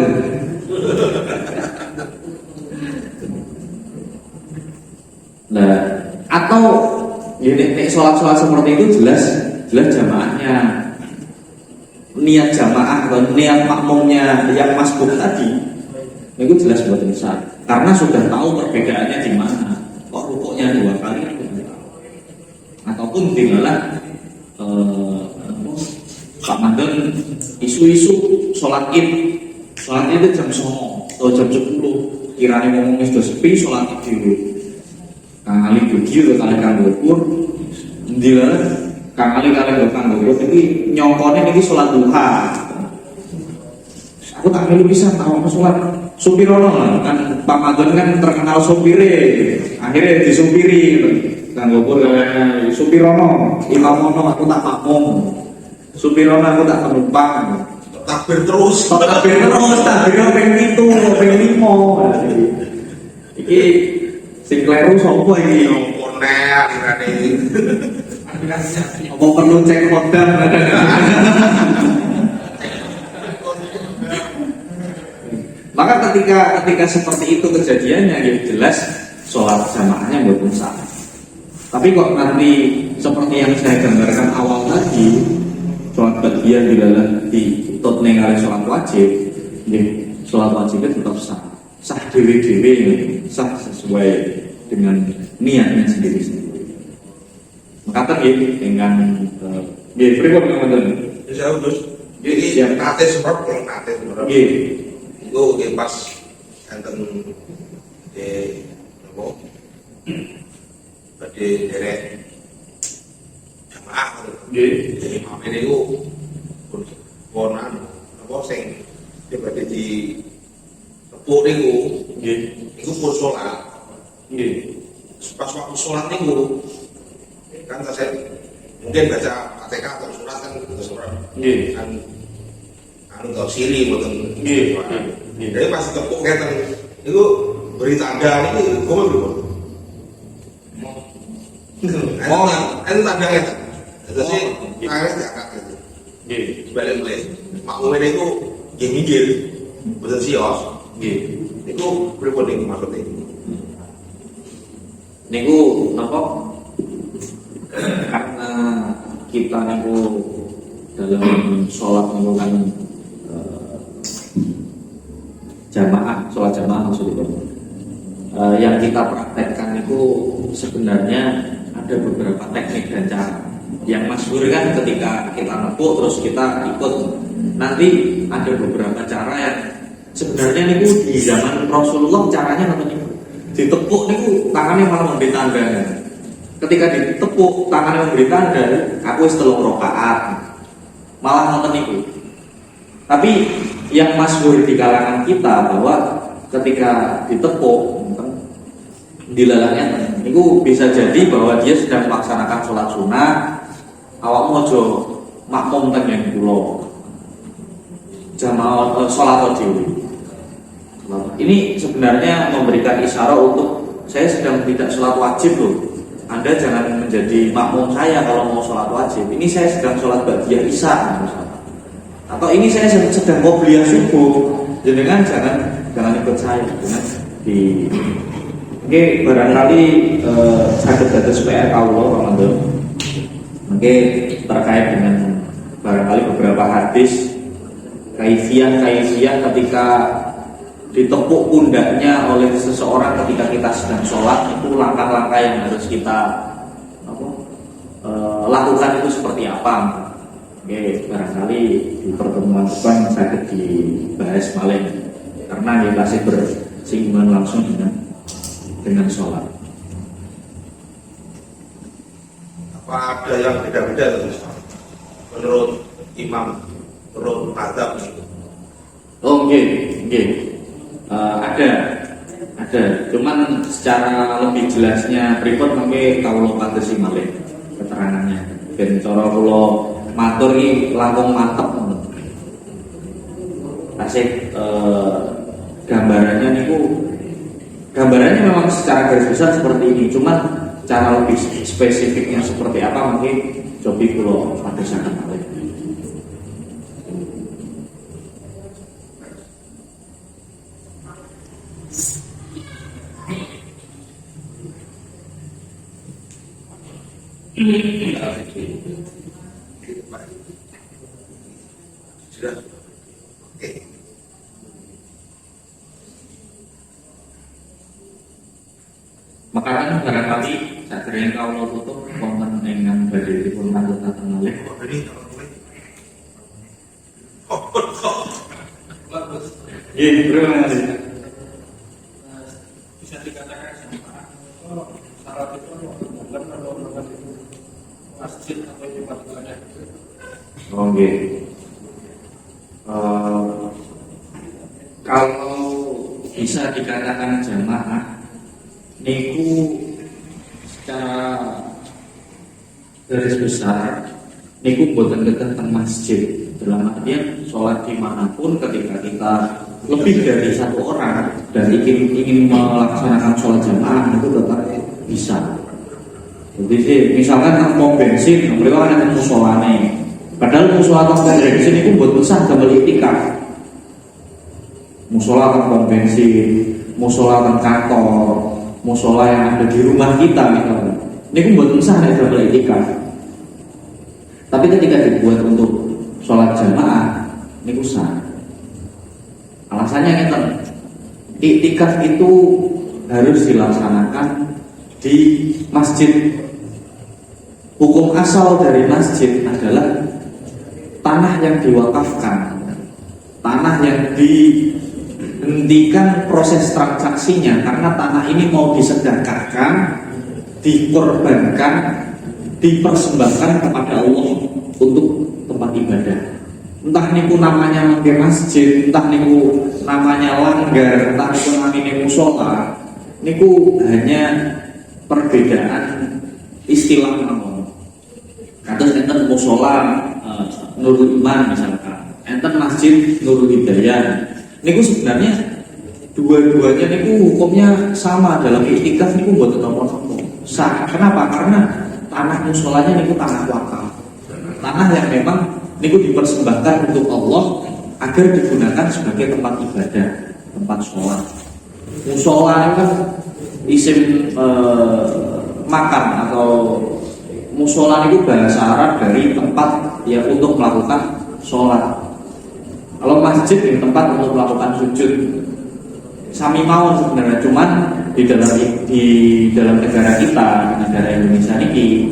Nah, atau ya nek sholat seperti itu jelas jamaahnya, niat jamaah atau niat makmumnya yang masbuk tadi itu jelas buat besar karena sudah tahu perbedaannya di mana. Kok rukuknya 2 kali ataupun tinggalan Pak Mantun isu-isu sholat id itu jam 9 atau jam 10 kiranya ngomongnya sudah sepi sholat id dulu. Kang Ali begitu kali Kang Gopur ndilah Kang Ali kali Kang Gopur iki nyongkone niki sholat duha. Aku tak melu bisa tahu sholat supirono kan Pak Mantun kan terkenal supire. Akhirnya disupiri Kang Gopur supirono imamono aku tak makmum. Supirono aku tak penumpang.
Takbir terus.
Takbir ping 7, ping 5. Iki sing kleru sapa iki?
Ompone akhirane.
Apa perlu cek kodam? Maka ketika seperti itu kejadiannya, ya jelas sholat jamaahnya mboten sah. Tapi kok nanti seperti yang saya gambarkan awal tadi, sholat bagian di tutne kali sholat wajib, sholat wajibnya tetap sah, sah dewi-dewi, sah sesuai dengan niatnya sendiri-sendiri. Maka ya dengan pripun ngoten.
Bisa Gus. Jadi
Siap.
nate sebab kalau nate sebab
Nggih.
itu pas enten apa? Badhe derek jamaah.
Nggih.
Jadi imam ini itu ponan apa sing badhe di tepuk niku.
Nggih.
Iku pun sholat.
Nggih.
Pas waktu sholat niku kan saya mungkin baca Fatihah atau surat kan itu surat
Nggih.
kan anu tau siri boten
Nggih.
jadi pas tepuk ngeten itu beri tanda ini kok belum
Oh.
itu tanda ngeten terus sih
Oh.
tangannya diangkat gitu
Nggih.
sebalik balik makmumnya itu dia mikir boten sios
Nggih.
itu berikut ini maksudnya
Niku napa? Karena kita niku dalam sholat niku kan jamaah, sholat jamaah maksudnya. Yang kita praktekkan itu sebenarnya ada beberapa teknik dan cara. Yang masyhur kan ketika kita nepuk terus kita ikut. Nanti ada beberapa cara yang sebenarnya niku di zaman Rasulullah caranya ngoten niku. Ditepuk niku tangannya malah memberi tanda. Ketika ditepuk tangannya memberi tanda, aku wis 3 rakaat. Malah ngoten niku. Tapi yang masyhur di kalangan kita bahwa ketika ditepuk dilalangnya niku bisa jadi bahwa dia sedang melaksanakan sholat sunnah, awak mojo makmum teng kula. Jamaah sholat dhewe. Ini sebenarnya memberikan isyarat untuk saya sedang tidak sholat wajib loh. Anda jangan menjadi makmum saya kalau mau sholat wajib. Ini saya sedang sholat ba'diyah isya misalnya. Atau ini saya sedang qobliyah subuh. Jenengan jangan ikut saya. Jangan di. Oke, barangkali saged dados PR kawula Ramadan. Oke, terkait dengan barangkali beberapa hadis kaifiah ketika ditepuk pundaknya oleh seseorang ketika kita sedang sholat, itu langkah-langkah yang harus kita lakukan itu seperti apa. Oke, barangkali di pertemuan depan saya dibahas malih karena dia masih bersinggungan langsung dengan sholat.
apa ada yang beda-beda menurut imam menurut mazhab
Oh, nggih. Ada. Cuman secara lebih jelasnya pripun mengke kawula patesi malih keterangannya. Ben cara kula matur iki langkung mantep ngono. Tasik gambarannya memang secara garis besar seperti ini. Cuman cara lebih spesifiknya seperti apa mungkin cobi kula patesaken malih.
sudah oke
Makanan barangkali sakjane kawula tutup wonten ingkang badhe dipun aturaken malih.
kok ini kalau mulai bagus
Nggih, terima kasih.
Bisa dikatakan sama syarat itu bukan kalau masjid atau tempat ibadah.
Oh, nggih. Kalau bisa dikatakan jamaah niku secara garis besar niku boten tentang masjid, dalam artian sholat dimanapun ketika kita lebih dari satu orang dan ingin melaksanakan sholat jamaah itu tetap bisa. Jadi sih, misalkan nang pom bensin, mereka kan ada musolane. Padahal musola tong pom bensin itu buat besar gambar itikaf. Musola tong pom bensin, musola tong kantor, musola yang ada di rumah kita misalnya. Ini buat besar gambar itikaf. Tapi ketika dibuat untuk sholat jamaah, ini sah. Alasannya ngeten. Iktikaf itu harus dilaksanakan di masjid. Hukum asal dari masjid adalah tanah yang diwakafkan, tanah yang dihentikan proses transaksinya karena tanah ini mau disedekahkan, dikorbankan, dipersembahkan kepada Allah untuk tempat ibadah. Entah niku namanya mungkin masjid, entah niku namanya langgar, entah niku namanya musola, niku hanya perbedaan istilah namun. Kados enten musola Nurul Iman misalkan, enten masjid Nurul Hidayah. Niku sebenarnya dua-duanya niku hukumnya sama dalam iktikaf niku mboten napa-napa. Sah. Kenapa? Karena tanah musolanya niku tanah wakaf. Tanah yang memang niku dipersembahkan untuk Allah agar digunakan sebagai tempat ibadah, tempat sholat. Musola kan isim makan atau musola itu bahasa Arab dari tempat ya untuk melakukan sholat. Kalau masjid ini tempat untuk melakukan sujud. Sami mawon sebenarnya, cuman di dalam negara kita, negara Indonesia ini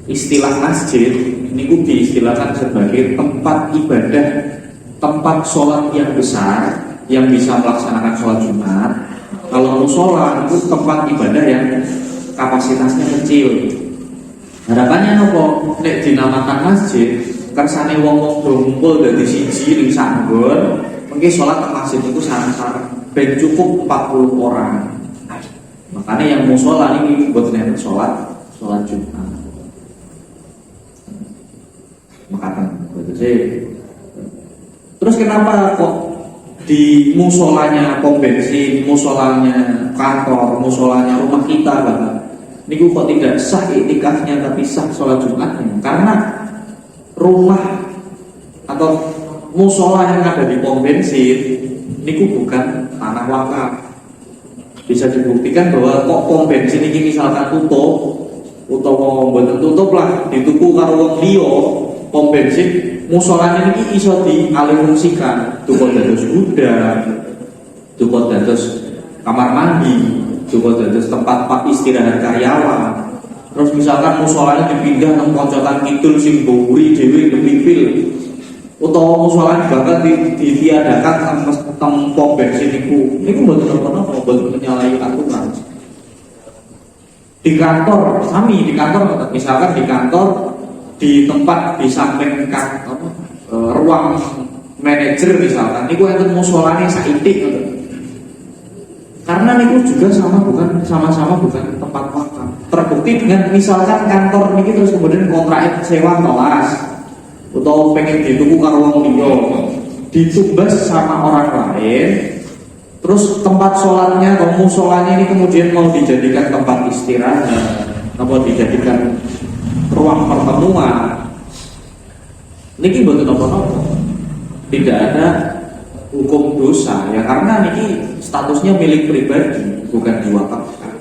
istilah masjid ini diistilahkan sebagai tempat ibadah, tempat sholat yang besar yang bisa melaksanakan sholat Jumat. Kalau musola itu tempat ibadah yang kapasitasnya kecil. Harapannya nopo nek dinamakan masjid kersane wong-wong ngumpul dadi siji ning sanggon, mengki salat nang masjid itu sareng-sareng ben cukup 40 orang. Makanya yang musola ini mboten enten salat Jumat. Makanya terus kenapa kok di musolanya pom bensin, musolanya kantor, musolanya rumah kita bahkan niku kok tidak sah iktikafnya tapi sah sholat Jumatnya? Karena rumah atau musola yang ada di pom bensin niku bukan tanah wakaf. Bisa dibuktikan bahwa kok pom bensin ini misalkan tutup utawa mboten tutup lah dituku karo wong liya, pom bensin musolanya ini iso dialihfungsikan, duka dados gudang, duka dados kamar mandi, duka dados tempat istirahat karyawan. Terus misalkan musolanya dipindah nang koncotan kidul sing mburi dhewe depipil, utawa musolanya bakal ditiadakan teng pom bensin niku mboten napa-napa, mboten menyalahi aturan. Di kantor, sami di kantor misalkan di kantor di tempat di samping kantor ruang manajer misalkan niku enten musolane saitik karena niku juga sama-sama bukan tempat wakaf. Terbukti dengan misalkan kantor niki terus kemudian kontrak sewa kelas atau pengen dituku karo wong liya ditumbas sama orang lain, terus tempat sholatnya atau musolanya ini kemudian mau dijadikan tempat istirahat atau dijadikan ruang pertemuan, niki mboten napa-napa, tidak ada hukum dosa ya, karena niki statusnya milik pribadi bukan diwakafkan.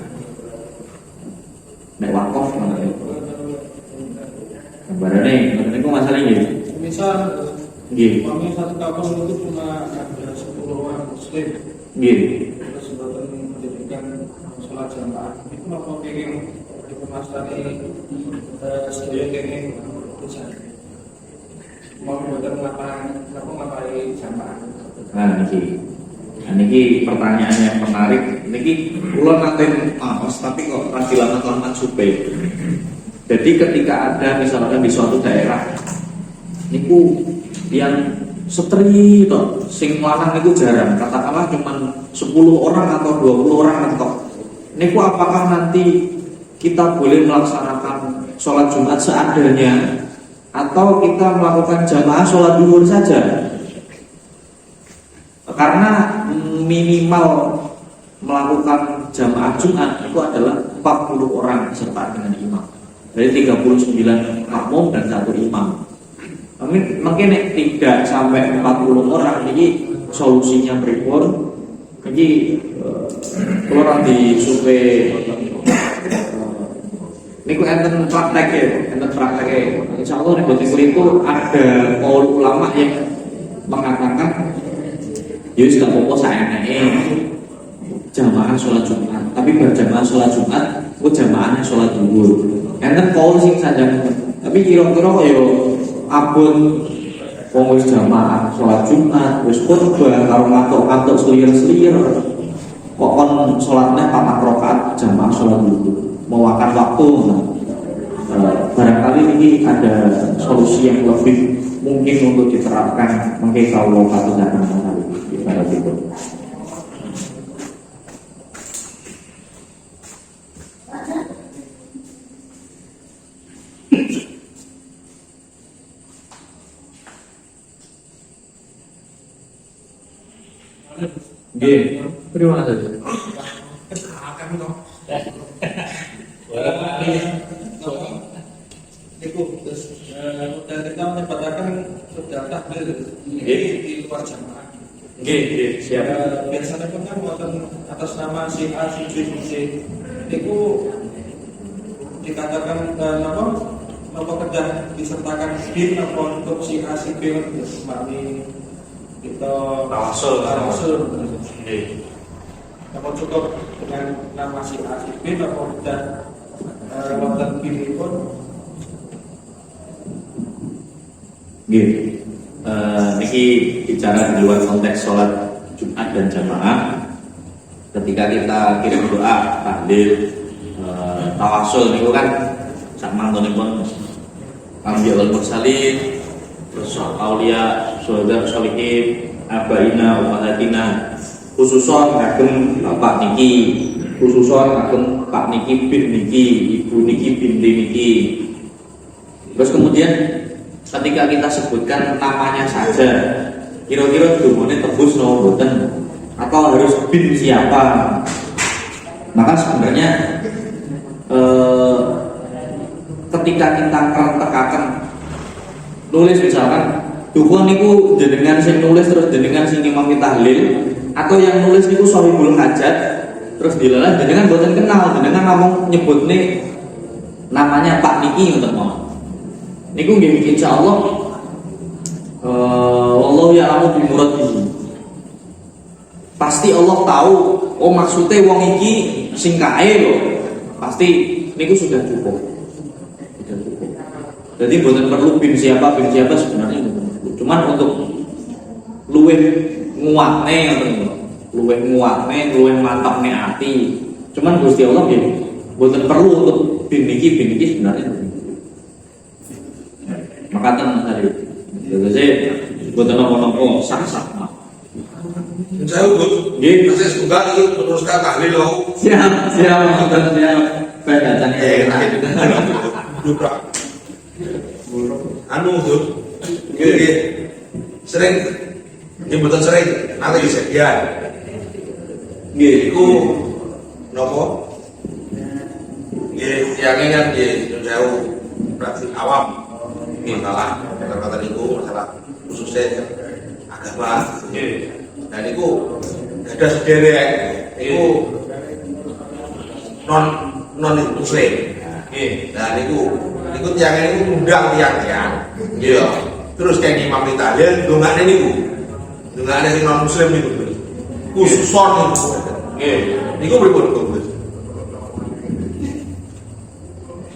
Nek wakaf mana itu? Gambarannya, niku masalahnya gitu.
Misal,
Gini.
kami satu kampung itu cuma ada 10 orang muslim.
Gini.
Terus buatan menjadikan sholat jamaah. Itu apa pengen dipermasalahi sedaya pengen dosa. Mau buatan ngapain jamaah.
Nah niki pertanyaan yang menarik. Niki kula nate maos tapi kok ra dilamat supaya. Jadi ketika ada misalkan di suatu daerah niku yang setri toh sing lanang niku jarang, katakanlah cuma 10 orang atau 20 orang mentok. Niku apakah nanti kita boleh melaksanakan sholat Jumat seadanya atau kita melakukan jamaah sholat duhur saja? Karena minimal melakukan jamaah Jumat itu adalah 40 orang serta dengan imam. Dari 39 makmum dan 1 imam. Mungkin tidak sampai 40 orang ini solusinya pripun? Jadi orang di survei niku enten praktek Insya Allah di Botikul itu ada ulama yang mengatakan ya wis gak apa-apa saeneke jamaah sholat Jumat, tapi berjamaah sholat Jumat kok jamaahnya sholat zuhur. Enten kaul sing sajane, tapi kira-kira kaya abot wong wis jamaah sholat Jumat, wis khutbah karo ngatuk-ngatuk selir-selir kok kon sholatnya 4 rakaat jamaah sholat zuhur, memakan waktu. Barangkali ini ada solusi yang lebih mungkin untuk diterapkan mungkin kalau satu zaman ibarat itu. Oke, terima kasih.
Akan toh. Niku terus dan kita menyebutkan sudah takbir di luar jamaah.
Siap.
Biasanya pun kan wonten atas nama si A, si B, si C. Niku dikatakan apa kerja disertakan bin apa untuk si A, si B seperti kita tawasul. Apa cukup dengan nama si A, si B apa dan wonten bin pun
niki bicara di luar konteks sholat Jumat dan jamaah. Ketika kita kirim doa, tahlil, tawasul niku kan sak mangkonipun Anbiyaul Mursalin, terus aulia, syuhada, sholihin, abaina, ummahatina, khususon kagem bapak niki, khususon kagem pak niki, bin niki, ibu niki, binti niki. Terus kemudian ketika kita sebutkan namanya saja, kira-kira dungane tebus no boten atau harus bin siapa? Maka sebenarnya ketika kita tekakan nulis misalkan dukun niku jenengan sing nulis terus jenengan sing imam tahlil, atau yang nulis niku sahibul hajat terus dilalah jenengan boten kenal, jenengan ngomong nyebut nih namanya Pak Niki untuk mau niku nggih insyaallah wallahu ya'lamu bi muradihi. Pasti Allah tahu oh maksudnya wong iki sing kae lho. Pasti niku sudah cukup. Sudah cukup. Jadi bukan perlu bin siapa sebenarnya cuman untuk luwih nguatne ngoten lho. Luwih mantapne ati. Cuman Gusti Allah nggih bukan perlu untuk bin niki sebenarnya. Makatan tadi, jadi buat nopo sak.
Saya udah, saya suka itu teruskan tahlil loh.
Siap. Pendatangnya.
Anu tuh, sering, ini betul sering, nanti disediakan. Iku nopo, yang ingat jauh praktik awam. Masalah kata-kata itu masalah khususnya agama dan itu ada sederek itu non muslim dan itu yang ini undang tiang terus kayak imam tahlil dongane niku dongane sing non muslim itu khususon itu pripun kok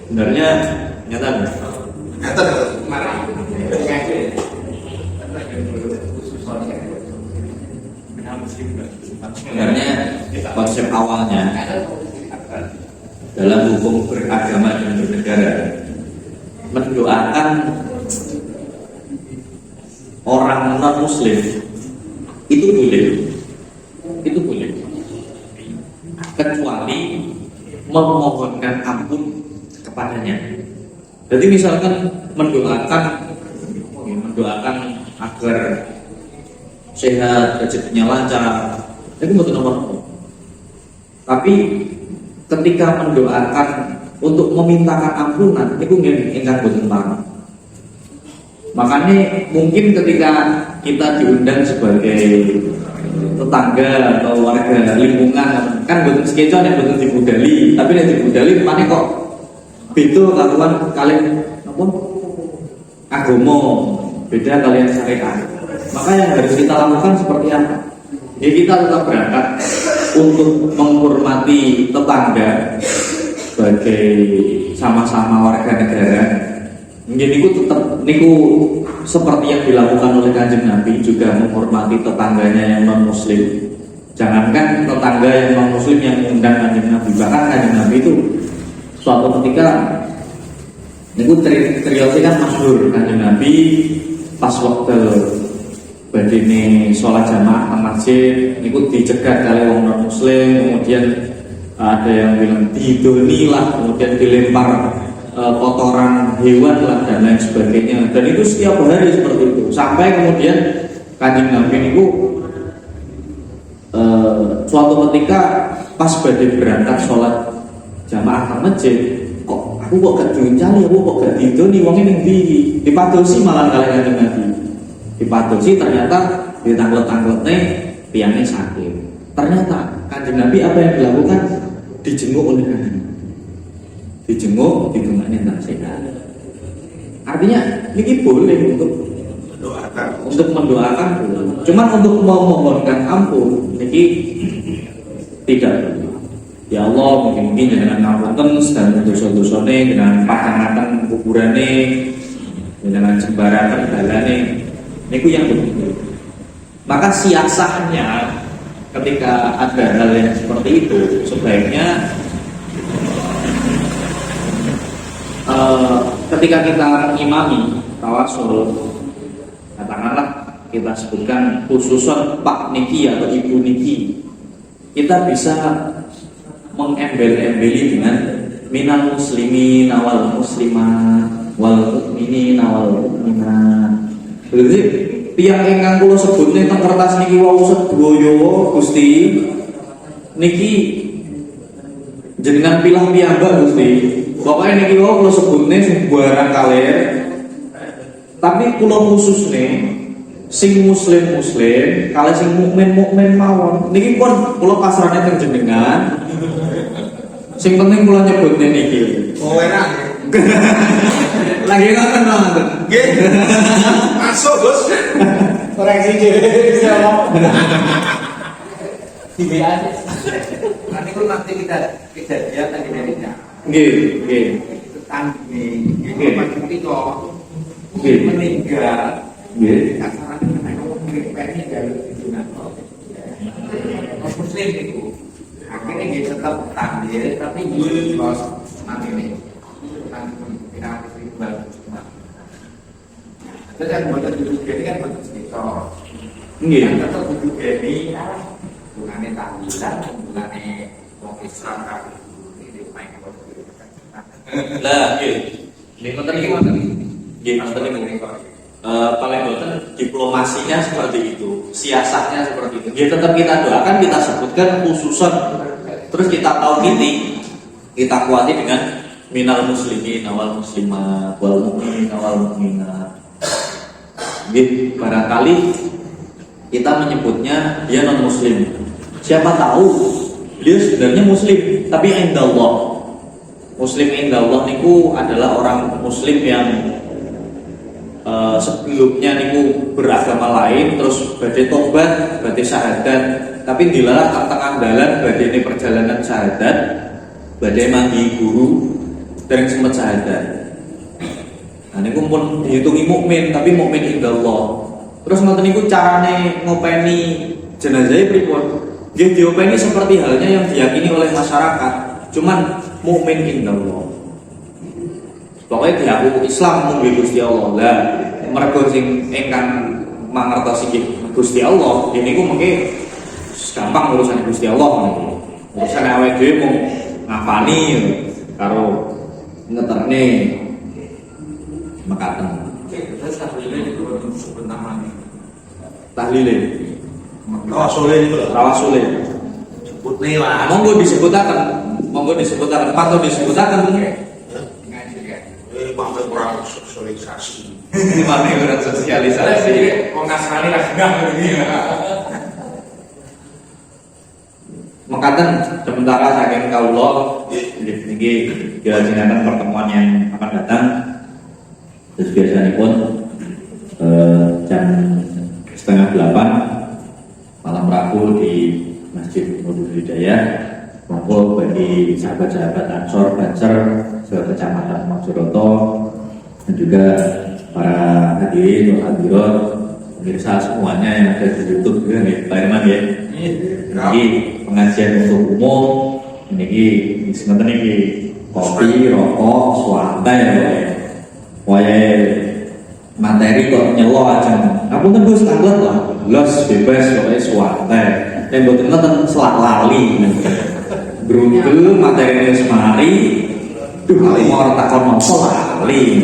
sebenarnya nyata sebenarnya konsep awalnya dalam hukum beragama dan bernegara mendoakan orang non muslim itu boleh kecuali memohonkan ampun kepadanya. Jadi misalkan mendoakan agar sehat, rezekinya lancar, itu betul nomor. Tapi ketika mendoakan untuk memintakan ampunan, itu enggak betul banget. Makanya mungkin ketika kita diundang sebagai tetangga atau warga lingkungan, kan betul skecon yang betul dibudali, tapi yang dibudali mana kok betul kalian apa agomo beda kalian syariat. Maka yang harus kita lakukan seperti apa? Jadi kita tetap berangkat untuk menghormati tetangga sebagai sama-sama warga negara. Mungkin niku seperti yang dilakukan oleh Kanjeng Nabi, juga menghormati tetangganya yang non muslim. Jangankan tetangga yang non muslim yang mengundang Kanjeng Nabi, bahkan Kanjeng Nabi itu suatu ketika niku cerita kan masyhur, Kanjeng Nabi pas waktu badine sholat jamaah nang masjid niku dicegat kali wong non muslim, kemudian ada yang bilang didoni lah, kemudian dilempar kotoran hewan lah dan lain sebagainya, dan itu setiap hari seperti itu sampai kemudian Kanjeng Nabi niku suatu ketika pas badhe berangkat sholat jamaah nang masjid, aku kok gak diuncali, aku kok gak didoni wong ning ndi, dipadosi malah kali Kanjeng Nabi. Dipadosi ternyata ditanglet-tangletne tiangnya sakit. Ternyata Kanjeng Nabi apa yang dilakukan? Dijenguk oleh Kanjeng Nabi. Dijenguk, didongakne tak sehat. Artinya ini boleh untuk mendoakan boleh. Cuman untuk memohonkan ampun niki tidak boleh. Ya Allah, mungkin dengan ngapunten sedang dosa-dosane, dengan padangaken kuburane, dengan jembaraken dalane, niku yang begitu. Maka siasahnya ketika ada hal yang seperti itu, sebaiknya ketika kita mengimami tawasul, katakanlah kita sebutkan khususan Pak Niki atau Ibu Niki, kita bisa mengembel-embeli dengan minal muslimin wal muslimat wal mukminin wal mukminat. Berarti tiang ingkang kula sebutne teng kertas niki wau sedaya Gusti niki jenengan pilah piyambak Gusti. Pokoke niki wau kula sebutne sing barang kalir. Tapi kula khususne sing muslim kali sing mukmin mawon. Niki pun kula pasrahne teng jenengan. Sing penting kula nyebutne niki.
Oh enak.
Lagi ngoten ngoten.
Nggih. Masuk, Gus.
Koreksi dhewe siapa?
Nanti kalau nanti kita lihat lagi dari
Nggih.
tanding,
Nggih.
itu
Nggih.
meninggal,
Nggih.
asalnya meninggal itu muslim itu akhirnya dia tetap tampil tapi bos nanti nih kita istiqbal. Terus yang buat duduk gini kan buat istiqbal.
Nggih.
Yang tetap duduk gini bukannya tahlilan, bukannya wong Islam kan ini main bos.
Lah, nggih. Nggih ngoten iki ngoten. Nggih ngoten niku. Paling boten diplomasinya seperti itu, siasatnya seperti itu. Ya tetap kita doakan, kita sebutkan khususan, terus kita tahu kita kuati dengan minal muslimin wal muslimat wal mukminin wal mukminat. Nggih, barangkali kita menyebutnya dia non muslim. Siapa tahu dia sebenarnya muslim, tapi indallah. Muslim indallah niku adalah orang muslim yang sebelumnya niku beragama lain, terus badhe tobat, badhe syahadat, tapi dilalah tengah dalan badhe ini perjalanan syahadat, badhe manggi guru dereng sempat syahadat. Nah niku pun dihitungi mukmin, tapi mukmin indallah. Terus ngoten niku carane ngopeni jenazah pripun? Nggih diopeni seperti halnya yang diyakini oleh masyarakat, cuman mukmin indallah. Pokoknya diaku Islam mung Gusti Allah lah. Mergo sing ingkang mangertosi Gusti Allah, ini ku mengke gampang urusan Gusti Allah niku. Urusan awake dhewe mung ngapani karo ngeterne mekaten.
Terus tahlilnya itu sebut namanya.
Tahlile,
Tawasule niku lho.
tawasule.
Sebut nih lah.
Monggo disebutaken, patut disebutaken.
Pamer kurang sosialisasi.
Gimana kurang sosialisasi?
Wong Nasrani lah enggak begini.
Mekaten sementara saking kawula niki dilajengaken pertemuan yang akan datang. Terus biasanipun jam 7:30 malam Rabu Nurul Hidayah. Monggo bagi sahabat-sahabat Ansor Banser se-Kecamatan Mojokerto dan juga para hadirin dan hadirat pemirsa semuanya yang ada di YouTube juga nih, Pak Irman ya. Ini pengajian untuk umum, ini sebentar ini kopi, rokok, swantai ya. Waya materi kok nyelo aja. Aku tembus tanglet lah, los bebas pokoknya swantai. Yang buat nonton selak lali. Beruntung materi ini semari, duh mau takon nopo lali.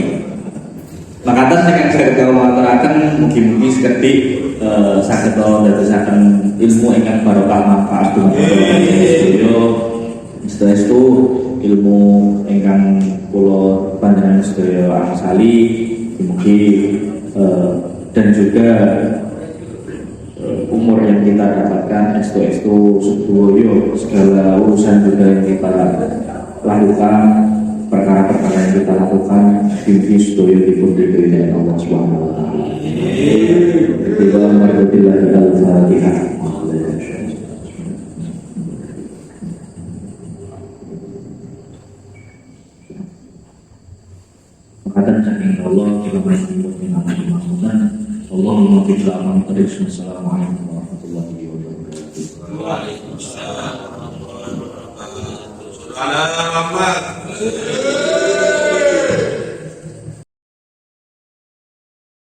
Makanya saya akan mengatakan mungkin seperti saged dadosaken ilmu ingkang barokah manfaat setelah itu ilmu ingkang kula panjenengan sedaya angsali mugi dan juga umur yang kita dapatkan estu sedoyo segala urusan juga yang kita lakukan, perkara-perkara yang kita lakukan di sedoyo dipun diberi Allah Subhanahu wa taala. Bila marhatillahi al-Fatihah. Makatan saking Allah kita bersyukur dengan Tuhan. Allahumma kita aman terus. Assalamualaikum warahmatullahi wabarakatuh.
Waalaikumsalam warahmatullahi wabarakatuh.